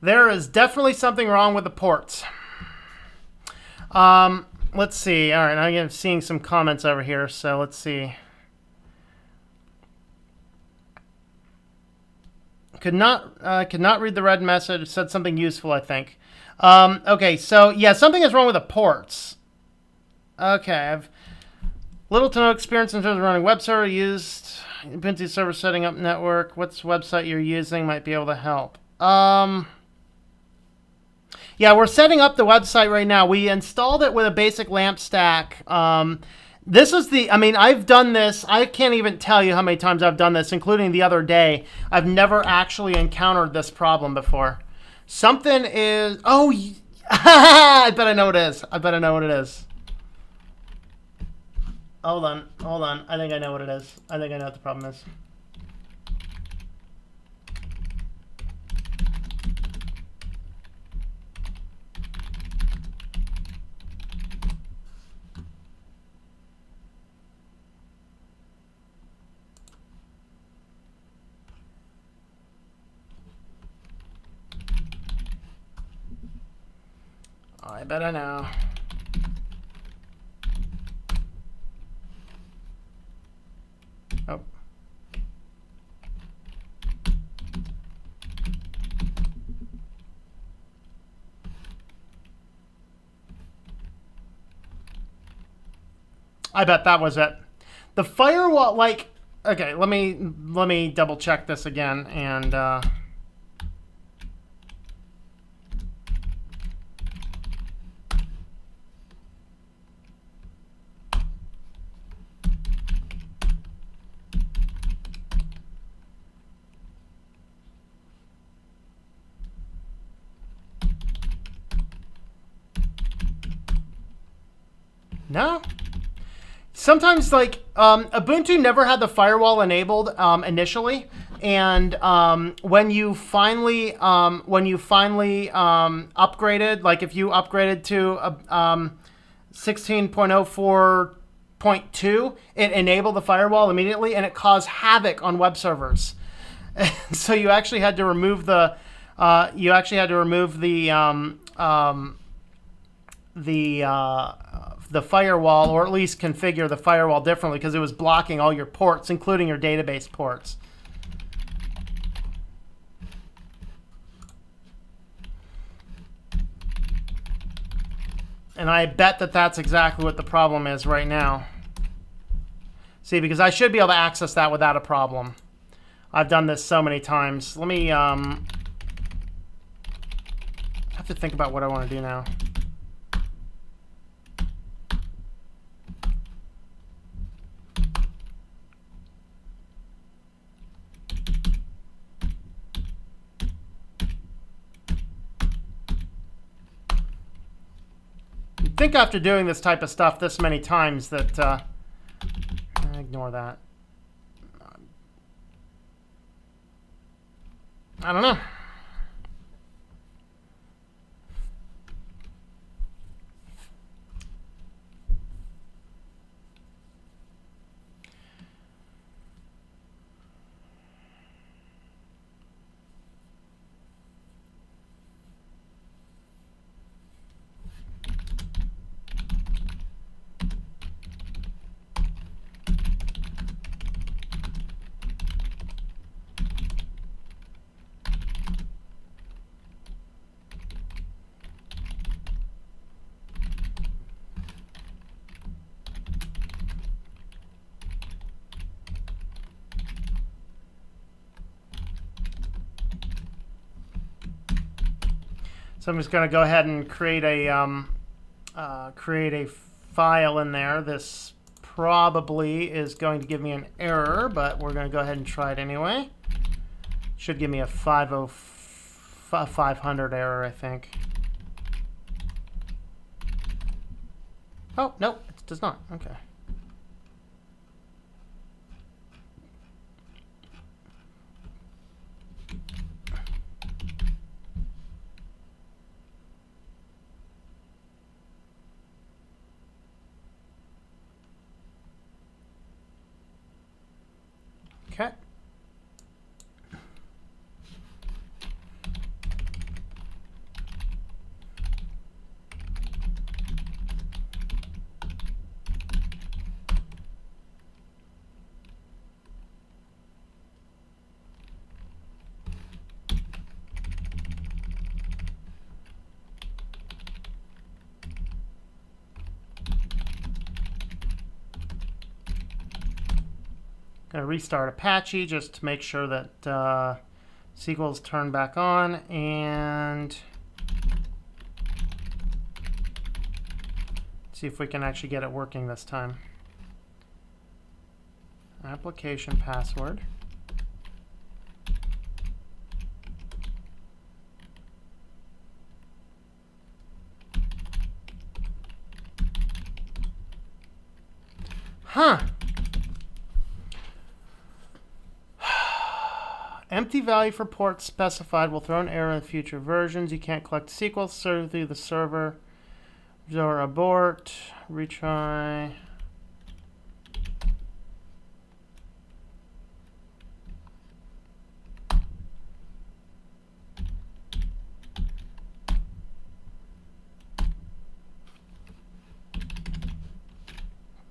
There is definitely something wrong with the ports. Let's see. All right, I'm seeing some comments over here, so let's see. Could not read the red message. It said something useful, I think. Okay, so yeah, something is wrong with the ports. Okay, I've little to no experience in terms of running web server. Used Ubuntu server setting up network. What's website you're using might be able to help. Yeah, we're setting up the website right now. We installed it with a basic LAMP stack. This is the, I mean, I've done this. I can't even tell you how many times I've done this, including the other day. I've never actually encountered this problem before. Something is, oh, I bet I know what it is. I bet I know what it is. Hold on. I think I know what it is. I think I know what the problem is. I bet I know. Oh. I bet that was it. The firewall, like, okay, let me double check this again and no. Sometimes, like, Ubuntu never had the firewall enabled initially, and when you finally upgraded, like if you upgraded to 16.04.2, it enabled the firewall immediately, and it caused havoc on web servers. So you actually had to remove the the firewall, or at least configure the firewall differently because it was blocking all your ports, including your database ports. And I bet that that's exactly what the problem is right now. See, because I should be able to access that without a problem. I've done this so many times. Let me have to think about what I want to do now. I think after doing this type of stuff this many times that ignore that. I don't know. So I'm just going to go ahead and create a file in there. This probably is going to give me an error, but we're going to go ahead and try it anyway. Should give me a 500 error, I think. Oh, no, it does not. Okay. Okay. Going to restart Apache just to make sure that SQL is turned back on, and see if we can actually get it working this time. Application password. Huh. Empty value for port specified will throw an error in future versions. You can't collect SQL served through the server. Or abort. Retry.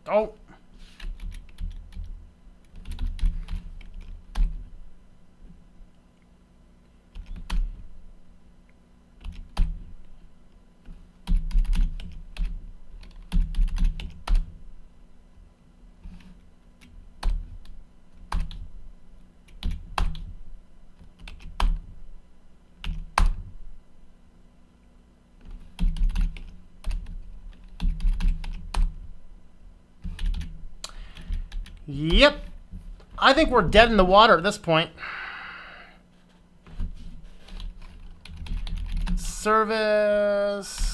Oh. Yep. I think we're dead in the water at this point. Service.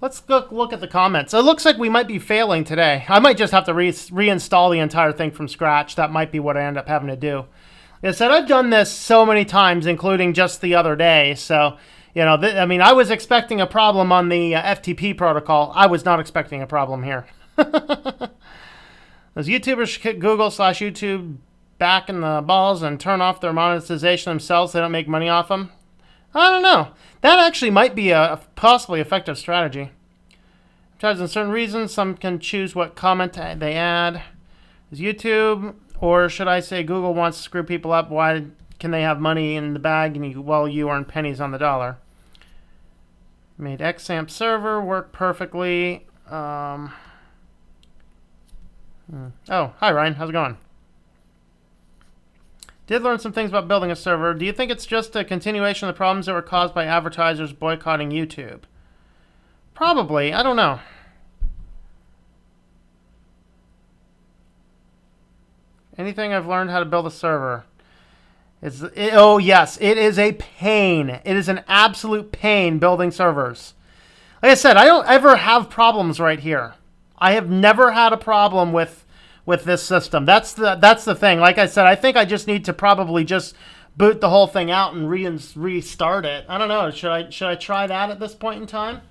Let's go look at the comments. It looks like we might be failing today. I might just have to reinstall the entire thing from scratch. That might be what I end up having to do. Like I said, I've done this so many times, including just the other day. So, you know, I mean, I was expecting a problem on the FTP protocol. I was not expecting a problem here. Those YouTubers should kick Google/YouTube back in the balls and turn off their monetization themselves. They don't make money off them. I don't know. That actually might be a possibly effective strategy. Besides, in certain reasons, some can choose what comment they add. Is YouTube Or should I say Google wants to screw people up? Why can they have money in the bag and you earn pennies on the dollar? Made XAMPP server work perfectly. Oh, hi Ryan, how's it going? Did learn some things about building a server. Do you think it's just a continuation of the problems that were caused by advertisers boycotting YouTube? Probably. I don't know. Anything I've learned how to build a server. Oh, yes. It is a pain. It is an absolute pain building servers. Like I said, I don't ever have problems right here. I have never had a problem with this system. That's the thing. Like I said, I think I just need to probably just boot the whole thing out and restart it. I don't know. Should I try that at this point in time?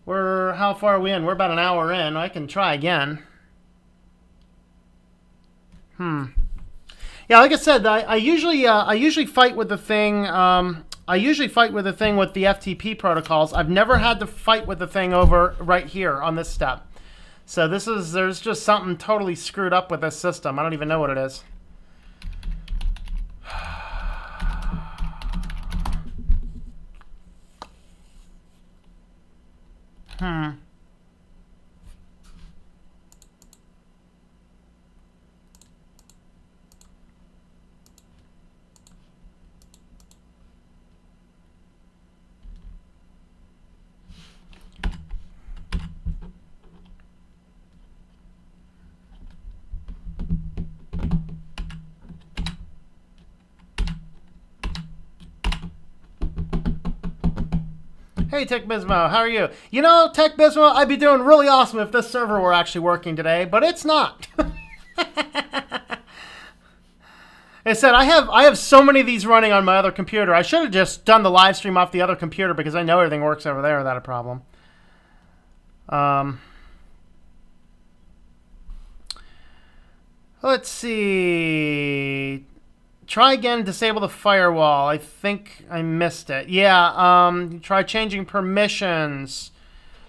How far are we in? We're about an hour in. I can try again. Yeah, like I said, I usually fight with the thing. I usually fight with the thing with the FTP protocols. I've never had to fight with the thing over right here on this step. So there's just something totally screwed up with this system. I don't even know what it is. Hey, Tech Bismo, how are you? You know, Tech Bismo, I'd be doing really awesome if this server were actually working today, but it's not. I said, I have so many of these running on my other computer. I should have just done the live stream off the other computer because I know everything works over there without a problem. Let's see. Try again, disable the firewall. I think I missed it. Yeah, try changing permissions.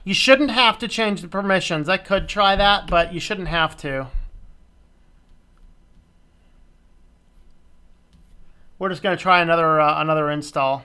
You shouldn't have to change the permissions. I could try that, but you shouldn't have to. We're just going to try another install.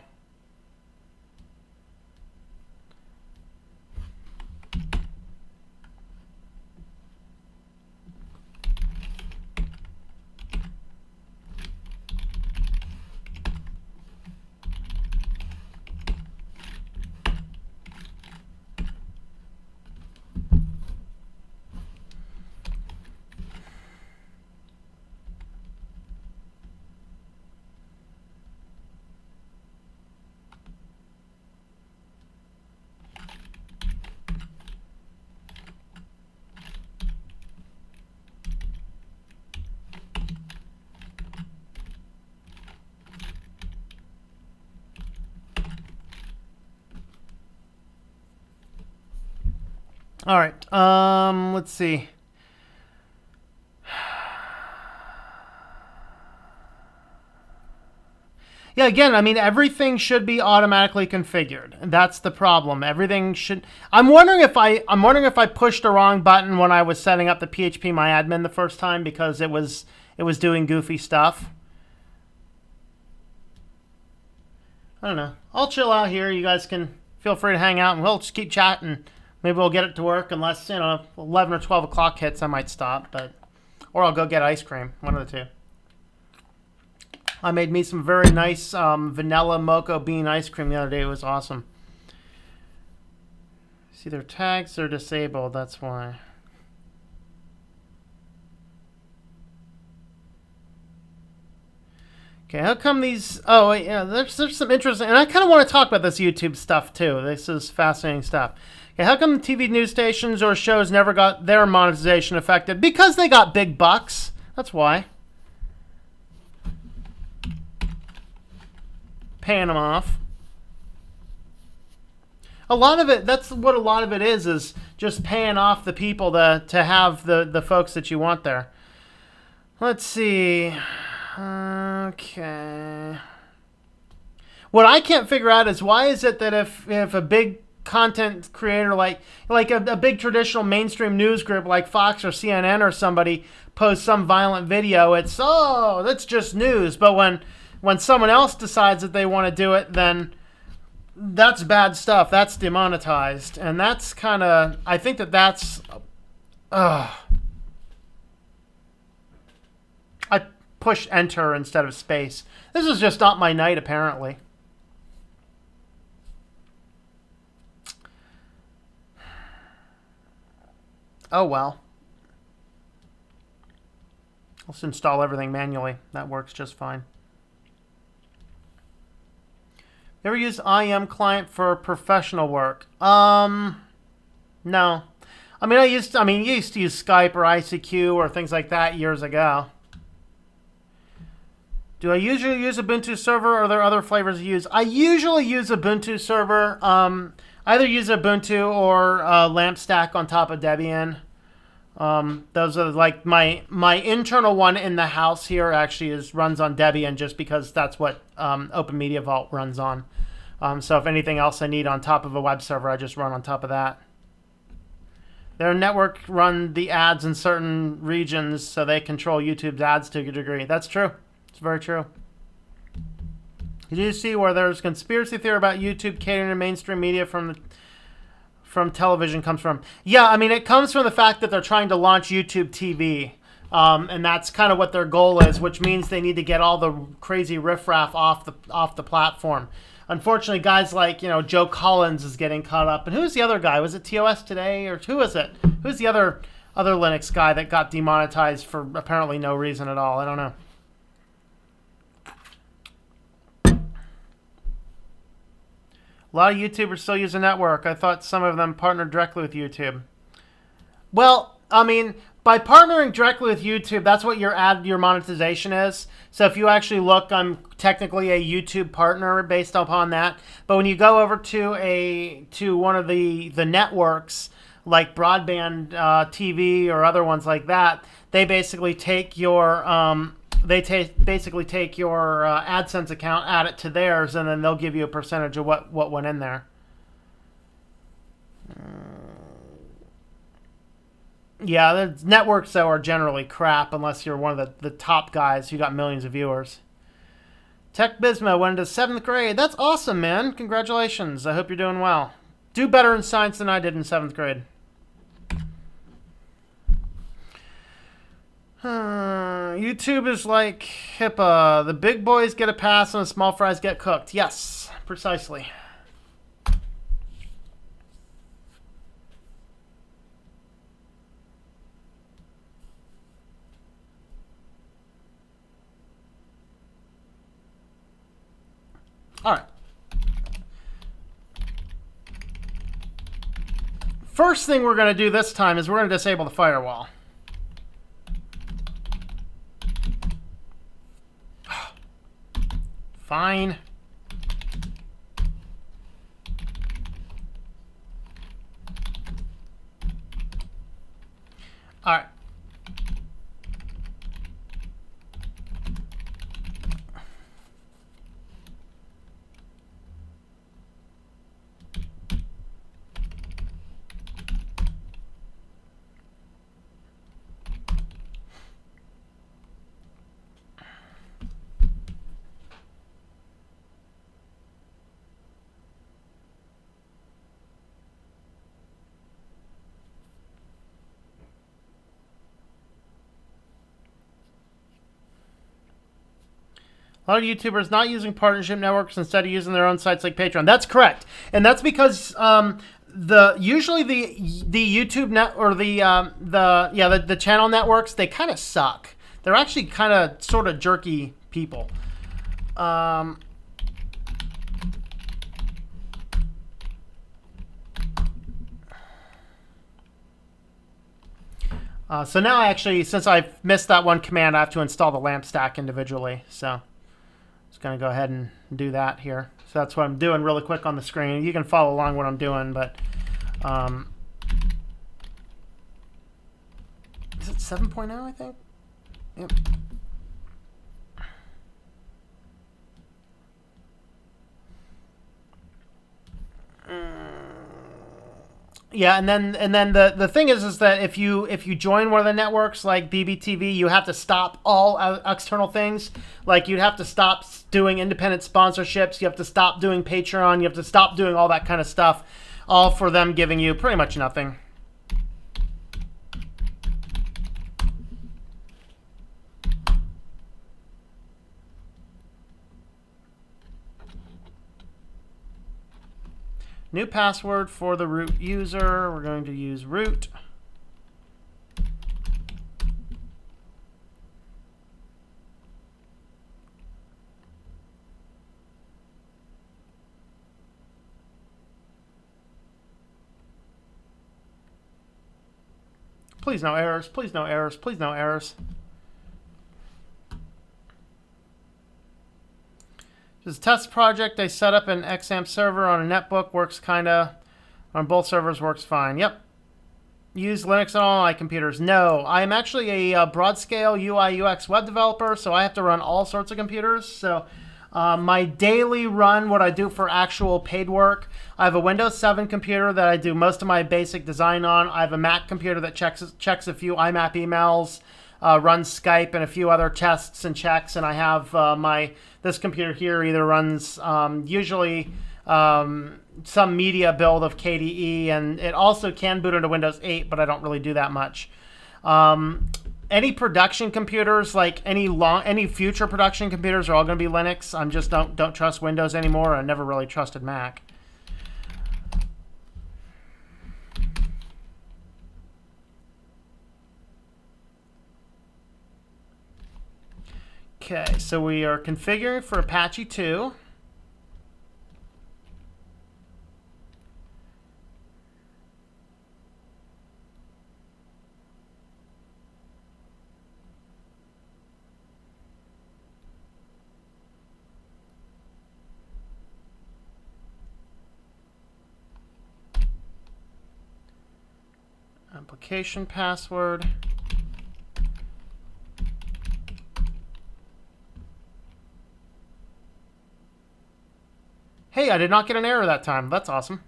All right. Let's see. Yeah, again, I mean, everything should be automatically configured. That's the problem. Everything should. I'm wondering if I pushed the wrong button when I was setting up the phpMyAdmin the first time because it was doing goofy stuff. I don't know. I'll chill out here. You guys can feel free to hang out, and we'll just keep chatting. Maybe we'll get it to work unless, 11 or 12 o'clock hits, I might stop. Or I'll go get ice cream. One of the two. I made me some very nice vanilla mocha bean ice cream the other day. It was awesome. See, their tags are disabled. That's why. Okay, how come these... Oh, yeah, there's some interesting... And I kind of want to talk about this YouTube stuff, too. This is fascinating stuff. Okay, how come TV news stations or shows never got their monetization affected? Because they got big bucks. That's why. Paying them off. A lot of it, that's what a lot of it is just paying off the people to have the folks that you want there. Let's see. Okay. What I can't figure out is why is it that if a big content creator like a big traditional mainstream news group like Fox or CNN or somebody posts some violent video, it's that's just news. But when someone else decides that they want to do it, then that's bad stuff. That's demonetized, and that's kind of, I think that's I pushed enter instead of space. This is just not my night, apparently. Oh well. Let's install everything manually. That works just fine. You ever use IM client for professional work? No. I mean, you used to use Skype or ICQ or things like that years ago. Do I usually use Ubuntu Server, or are there other flavors you use? I usually use Ubuntu Server. I either use Ubuntu or LAMP stack on top of Debian. Those are like my internal one in the house here actually runs on Debian, just because that's what Open Media Vault runs on. So if anything else I need on top of a web server, I just run on top of that. Their network run the ads in certain regions, so they control YouTube's ads to a degree. That's true. It's very true. Did you see where there's conspiracy theory about YouTube catering to mainstream media from television comes from? Yeah, I mean, it comes from the fact that they're trying to launch YouTube TV. And that's kind of what their goal is, which means they need to get all the crazy riffraff off the platform. Unfortunately, guys like, Joe Collins is getting caught up. And who's the other guy? Was it TOS Today, or who is it? Who's the other Linux guy that got demonetized for apparently no reason at all? I don't know. A lot of YouTubers still use a network. I thought some of them partnered directly with YouTube. Well, I mean, by partnering directly with YouTube, that's what your monetization is. So if you actually look, I'm technically a YouTube partner based upon that. But when you go over to one of the networks, like Broadband TV or other ones like that, they basically take your AdSense account, add it to theirs, and then they'll give you a percentage of what went in there. Yeah, the networks, though, are generally crap unless you're one of the top guys who got millions of viewers. Tech Bismo went into 7th grade. That's awesome, man. Congratulations. I hope you're doing well. Do better in science than I did in 7th grade. YouTube is like HIPAA. The big boys get a pass and the small fries get cooked. Yes, precisely. All right. First thing we're going to do this time is we're going to disable the firewall. Fine. All right. A lot of YouTubers not using partnership networks, instead of using their own sites like Patreon. That's correct, and that's because usually the YouTube net or the channel networks, they kind of suck. They're actually kind of sort of jerky people. So now actually, since I've missed that one command, I have to install the LAMP stack individually. So just going to go ahead and do that here. So that's what I'm doing really quick on the screen. You can follow along what I'm doing, but is it 7.0, I think? Yep. Yeah, and then the thing is that if you join one of the networks like BBTV, you have to stop all external things. Like you'd have to stop doing independent sponsorships. You have to stop doing Patreon. You have to stop doing all that kind of stuff, all for them giving you pretty much nothing. New password for the root user. We're going to use root. Please no errors, please no errors, please no errors. This is a test project. I set up an XAMPP server on a netbook. Works kinda on both servers. Works fine. Yep. Use Linux on all my computers. No, I am actually a broad scale UI UX web developer, so I have to run all sorts of computers. So my daily run, what I do for actual paid work, I have a Windows 7 computer that I do most of my basic design on. I have a Mac computer that checks a few IMAP emails, runs Skype and a few other tests and checks, and I have this computer here either runs usually some media build of KDE, and it also can boot into Windows 8, but I don't really do that much. Any production computers, like any future production computers, are all going to be Linux. I'm just don't trust Windows anymore. I never really trusted Mac. Okay, so we are configuring for Apache 2. Application password. Hey, I did not get an error that time. That's awesome.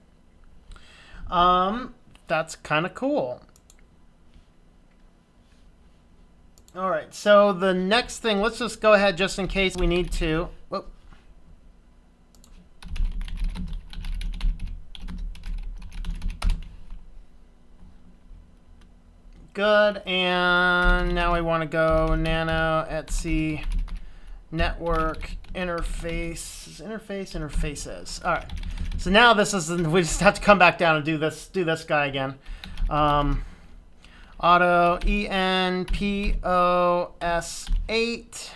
That's kind of cool. All right, so the next thing, let's just go ahead just in case we need to. Whoop. Good, and now we want to go nano etc network interfaces. All right, so now this is, we just have to come back down and do this guy again. Auto enpos8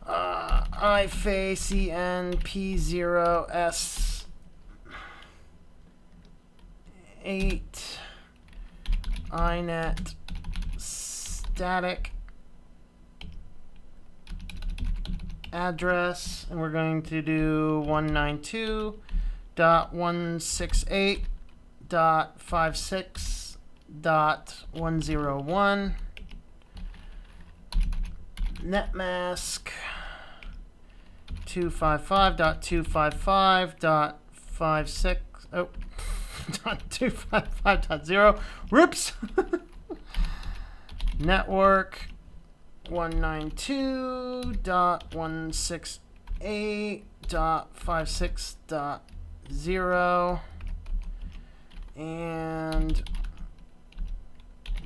iface enp0s8 inet static address, and we're going to do 192.168.56.101 netmask 255.255.56 .255.0. Whoops. Network 192.168.56.0 and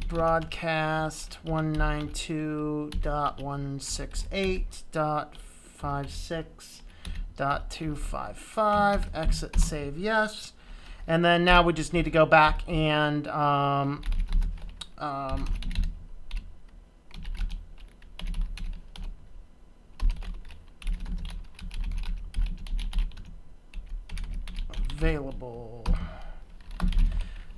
broadcast 192.168.56.255. Exit, save, yes. And then now we just need to go back and available.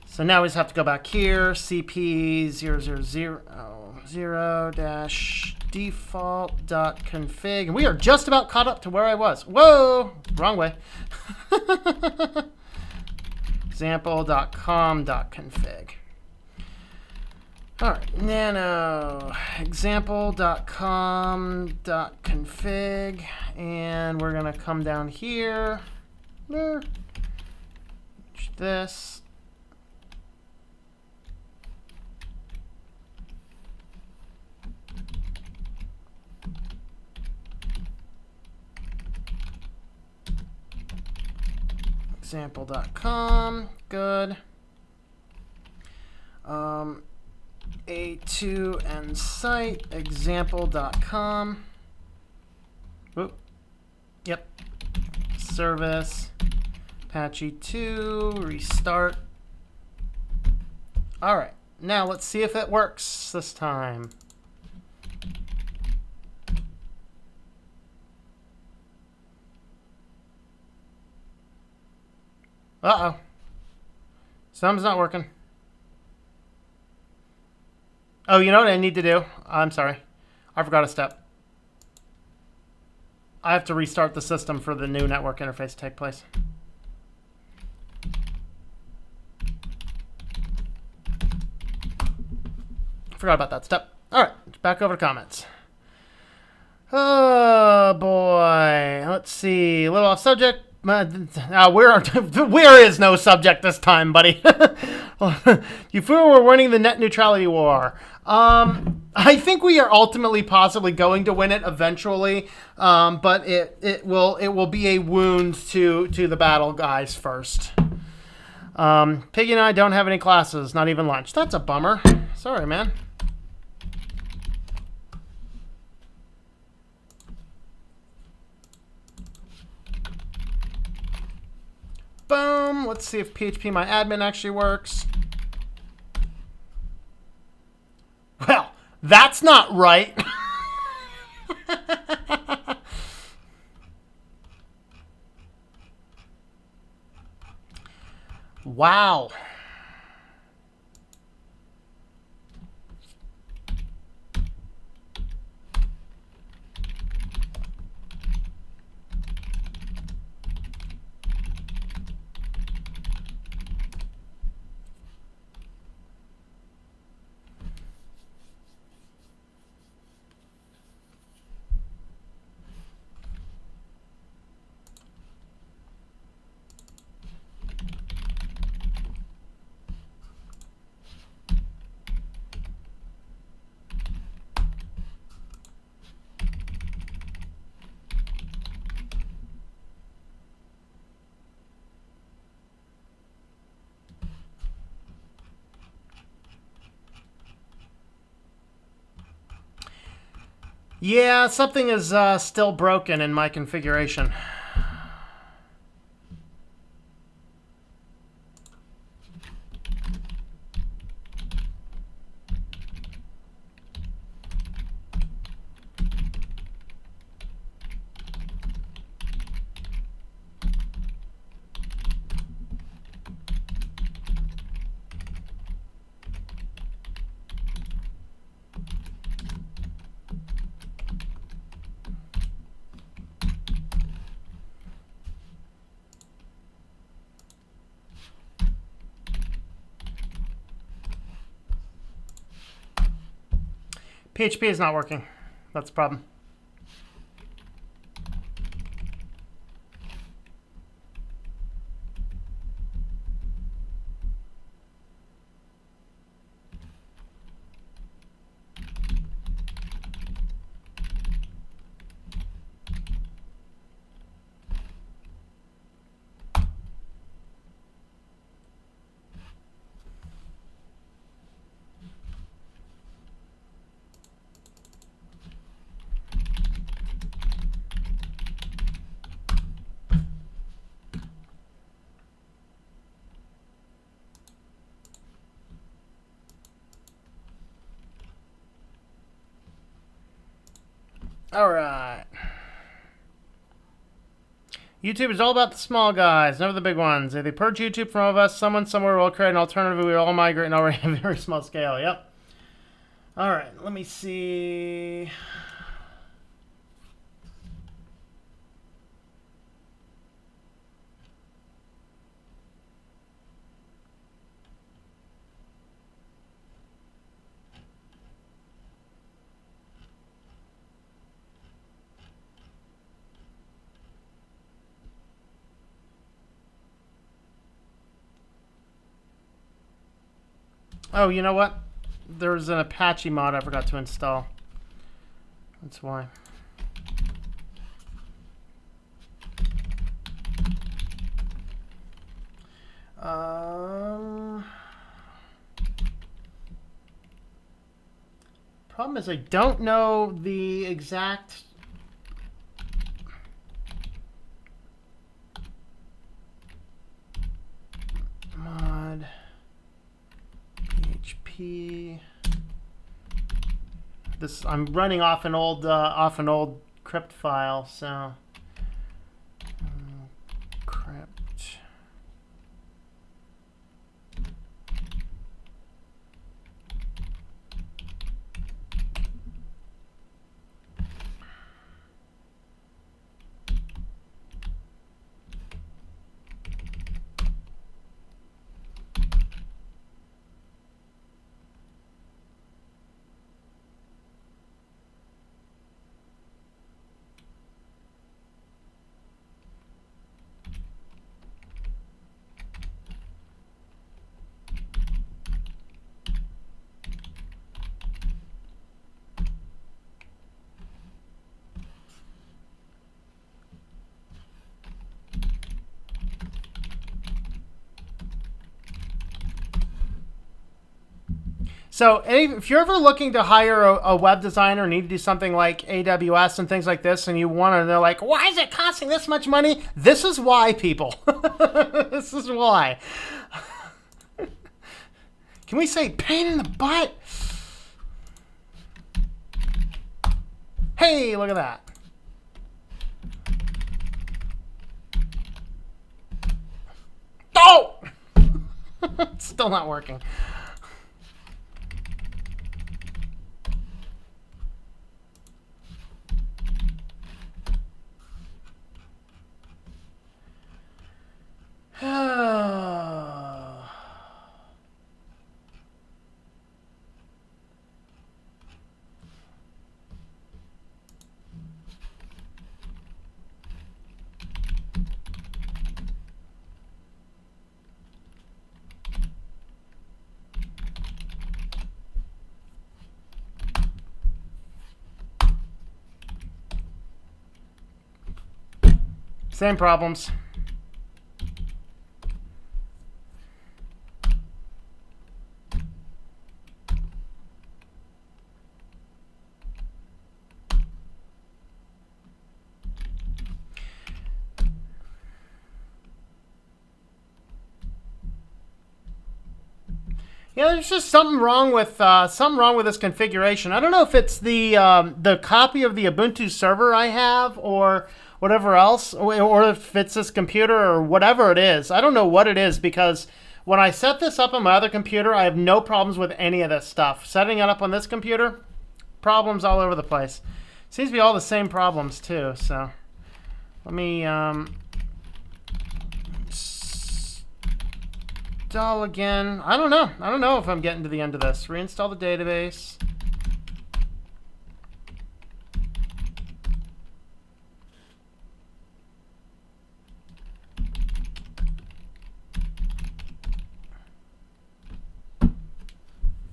So now we just have to go back here, cp000-default.config. And we are just about caught up to where I was. Whoa, wrong way. Example.com.config. All right, nano example.com.config, and we're gonna come down here. This Example.com. Good. A2 and site. Example.com. Whoop. Yep. Service. Apache 2. Restart. All right. Now let's see if it works this time. Uh-oh. Something's not working. Oh, you know what I need to do? I'm sorry. I forgot a step. I have to restart the system for the new network interface to take place. Forgot about that step. All right, back over to comments. Oh, boy. Let's see. A little off subject. Where is no subject this time, buddy? You feel we're winning the net neutrality war. I think we are ultimately possibly going to win it eventually, but it will be a wound to the battle guys first. Piggy and I don't have any classes, not even lunch. That's a bummer. Sorry, man. Boom. Let's see if PHP My Admin actually works. Well, that's not right. Wow. Yeah, something is still broken in my configuration. PHP is not working. That's the problem. All right. YouTube is all about the small guys, never the big ones. If they purge YouTube from all of us, someone somewhere will create an alternative. We will all migrate and already have a very small scale. Yep. All right. Let me see. Oh, you know what? There's an Apache mod I forgot to install. That's why. Problem is I don't know the exact mod PHP. This I'm running off an old crypt file, so crypt. So if you're ever looking to hire a web designer, need to do something like AWS and things like this, and you want to know, like, why is it costing this much money? This is why, people. This is why. Can we say pain in the butt? Hey, look at that. Oh! Still not working. Same problems. Yeah, there's just something wrong with this configuration. I don't know if it's the copy of the Ubuntu server I have or whatever else, or if it's this computer or whatever it is. I don't know what it is, because when I set this up on my other computer, I have no problems with any of this stuff. Setting it up on this computer, problems all over the place. Seems to be all the same problems too. So let me install again. I don't know if I'm getting to the end of this. Reinstall the database.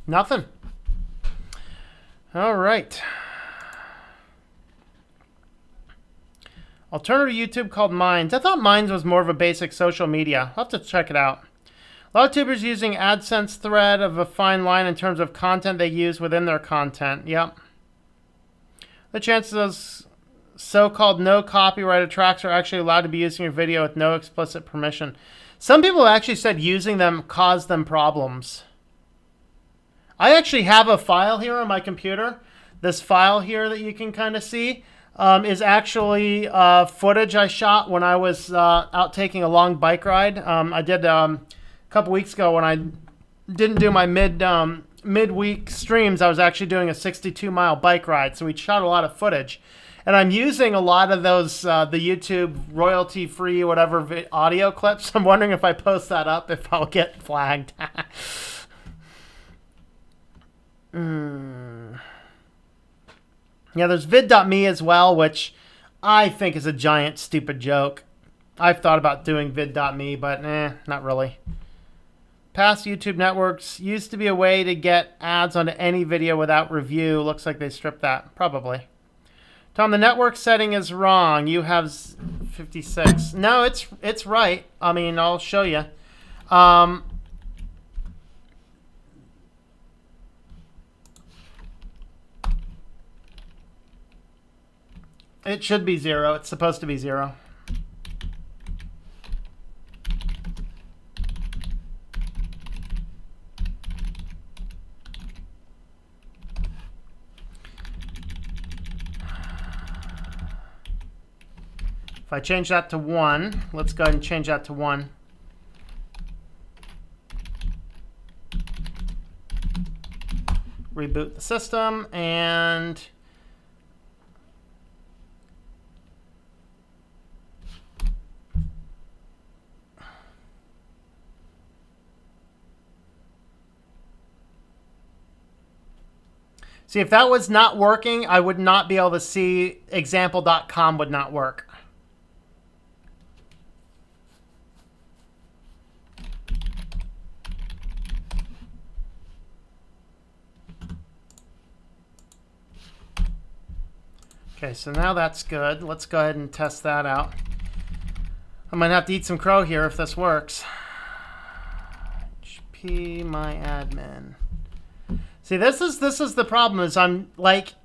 Nothing. All right. Alternative YouTube called Minds. I thought Minds was more of a basic social media. I'll have to check it out. A lot of tubers using AdSense thread of a fine line in terms of content they use within their content. Yep. The chances of so-called no copyrighted tracks are actually allowed to be used in your video with no explicit permission. Some people actually said using them caused them problems. I actually have a file here on my computer. This file here that you can kind of see is actually footage I shot when I was out taking a long bike ride. I did a couple weeks ago when I didn't do my midweek streams. I was actually doing a 62-mile bike ride, so we shot a lot of footage. And I'm using a lot of those, the YouTube royalty-free whatever audio clips. I'm wondering if I post that up, if I'll get flagged. Yeah, there's vid.me as well, which I think is a giant stupid joke. I've thought about doing vid.me, but not really. Past YouTube networks used to be a way to get ads onto any video without review. Looks like they stripped that. Probably. Tom, the network setting is wrong. You have 56. No, it's right. I mean, I'll show you. It should be 0. It's supposed to be 0. If I change that to 1, let's go ahead and change that to 1. Reboot the system and see, if that was not working, I would not be able to see example.com would not work. Okay, so now that's good. Let's go ahead and test that out. I might have to eat some crow here if this works. HP my admin. See, this is the problem. Is I'm like,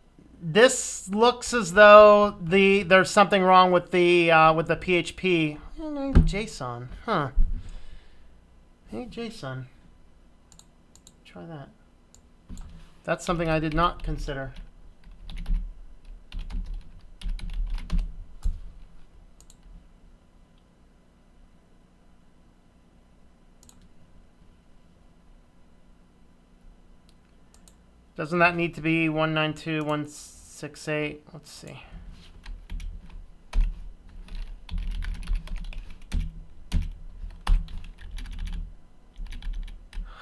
this looks as though there's something wrong with the PHP. JSON, huh? Hey, JSON. Try that. That's something I did not consider. Doesn't that need to be 192.168? Let's see.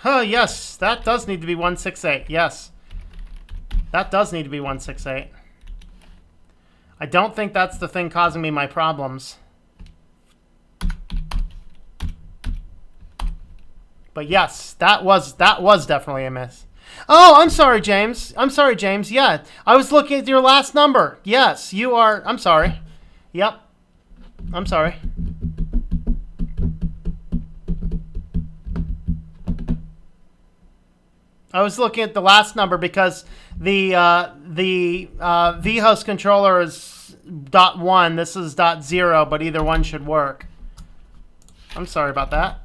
Oh, yes, that does need to be 168. Yes. That does need to be 168. I don't think that's the thing causing me my problems. But yes, that was definitely a miss. Oh, I'm sorry, James. I'm sorry, James. Yeah, I was looking at your last number. Yes, you are. I'm sorry. Yep. I'm sorry. I was looking at the last number because the vhost controller is .1. This is .0, but either one should work. I'm sorry about that.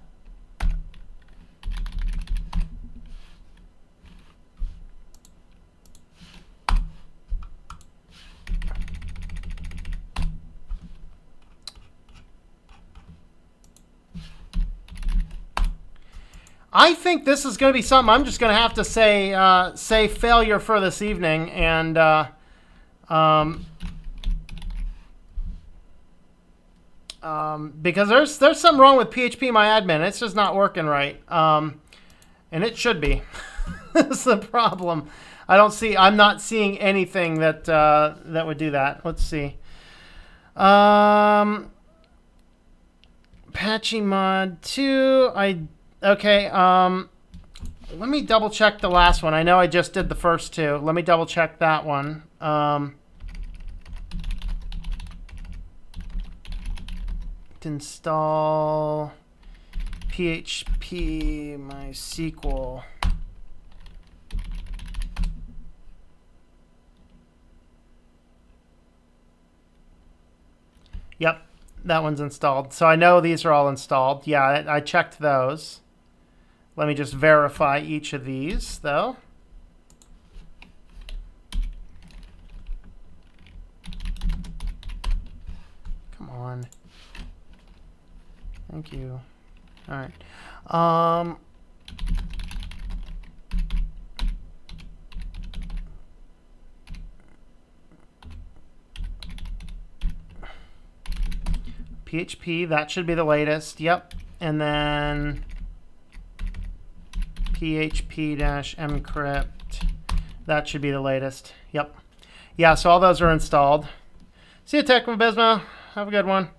I think this is going to be something I'm just going to have to say failure for this evening, and because there's something wrong with PHP my admin. It's just not working right, and it should be. That's the problem. I'm not seeing anything that that would do that. Let's see. Apache mod 2. Okay, let me double check the last one. I know I just did the first two. Let me double check that one. Install PHP MySQL. Yep, that one's installed. So I know these are all installed. Yeah, I checked those. Let me just verify each of these, though. Come on. Thank you. All right. PHP, that should be the latest. Yep. And then PHP-mcrypt. That should be the latest. Yep. Yeah, so all those are installed. See you, Techmobismo. Have a good one.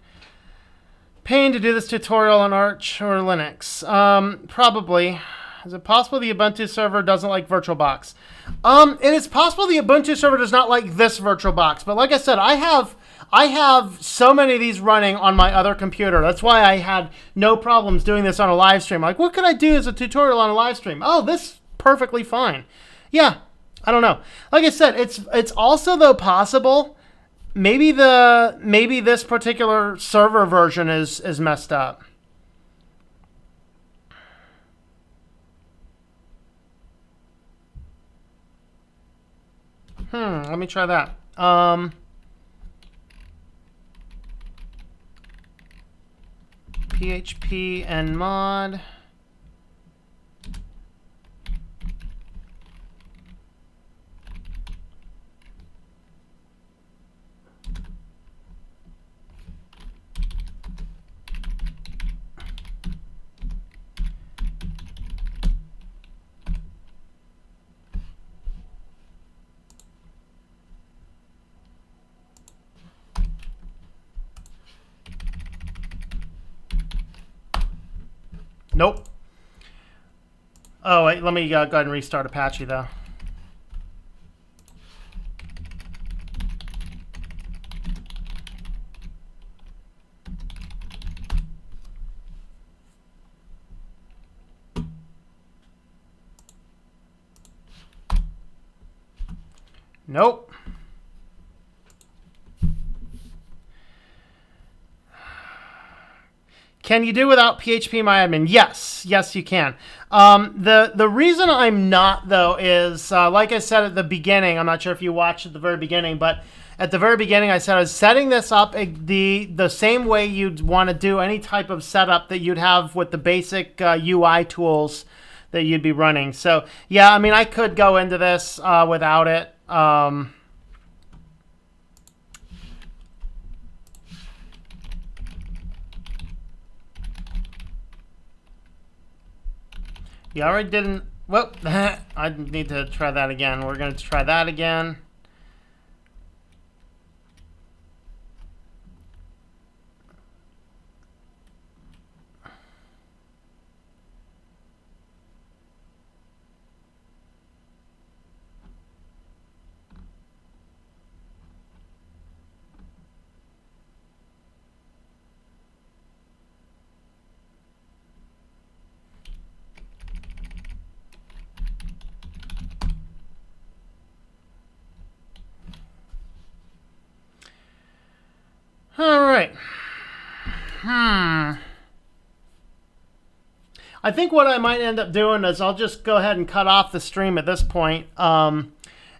Pain to do this tutorial on Arch or Linux. Probably. Is it possible the Ubuntu server doesn't like VirtualBox? It is possible the Ubuntu server does not like this VirtualBox. But like I said, I have so many of these running on my other computer. That's why I had no problems doing this on a live stream. Like, what could I do as a tutorial on a live stream? Oh, this perfectly fine. Yeah, I don't know. Like I said, it's also, though, possible maybe this particular server version is messed up. Let me try that. PHP and mod. Nope. Oh, wait, let me go ahead and restart Apache, though. Nope. Can you do without phpMyAdmin? Yes, yes, you can. The reason I'm not, though, is like I said at the beginning. I'm not sure if you watched at the very beginning, but at the very beginning, I said I was setting this up the same way you'd want to do any type of setup that you'd have with the basic UI tools that you'd be running. So yeah, I mean, I could go into this without it. You already didn't. Well, I need to try that again. We're going to try that again. All right. I think what I might end up doing is I'll just go ahead and cut off the stream at this point. And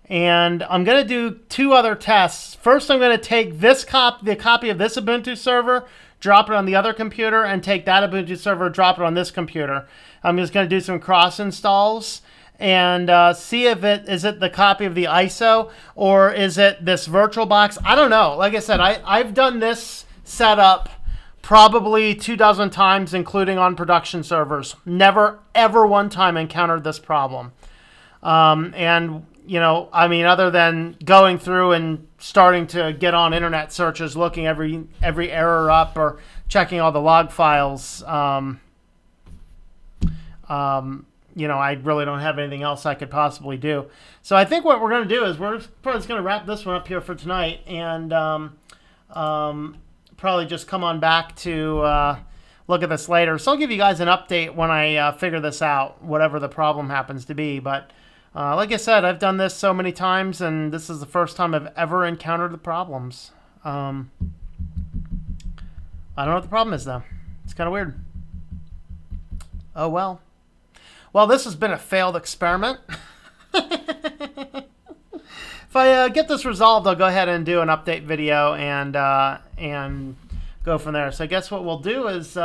I'm going to do two other tests. First, I'm going to take the copy of this Ubuntu server, drop it on the other computer, and take that Ubuntu server, drop it on this computer. I'm just going to do some cross installs and see if is it the copy of the ISO or is it this VirtualBox. I don't know. Like I said, I've done this setup probably 24 times, including on production servers. Never, ever one time encountered this problem. And, you know, I mean, other than going through and starting to get on internet searches, looking every error up or checking all the log files, you know, I really don't have anything else I could possibly do. So I think what we're going to do is we're probably just going to wrap this one up here for tonight and probably just come on back to look at this later. So I'll give you guys an update when I figure this out, whatever the problem happens to be. But like I said, I've done this so many times, and this is the first time I've ever encountered the problems. I don't know what the problem is, though. It's kind of weird. Oh, well. Well, this has been a failed experiment. If I get this resolved, I'll go ahead and do an update video and go from there. So I guess what we'll do is,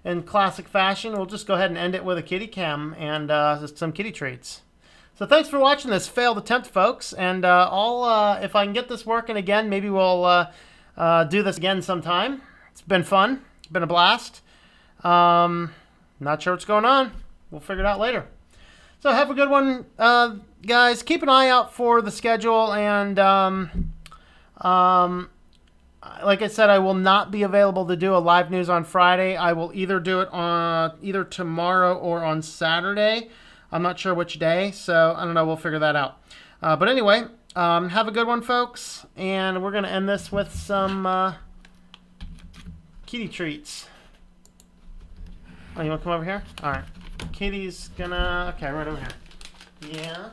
in classic fashion, we'll just go ahead and end it with a kitty cam and some kitty treats. So thanks for watching this failed attempt, folks. And if I can get this working again, maybe we'll do this again sometime. It's been fun. It's been a blast. Not sure what's going on. We'll figure it out later. So have a good one, guys. Keep an eye out for the schedule. And like I said, I will not be available to do a live news on Friday. I will either do it on either tomorrow or on Saturday. I'm not sure which day, so I don't know. We'll figure that out. But anyway, have a good one, folks. And we're going to end this with some kitty treats. Oh, you want to come over here? All right. Kitty's gonna... Okay, right over here. Yeah.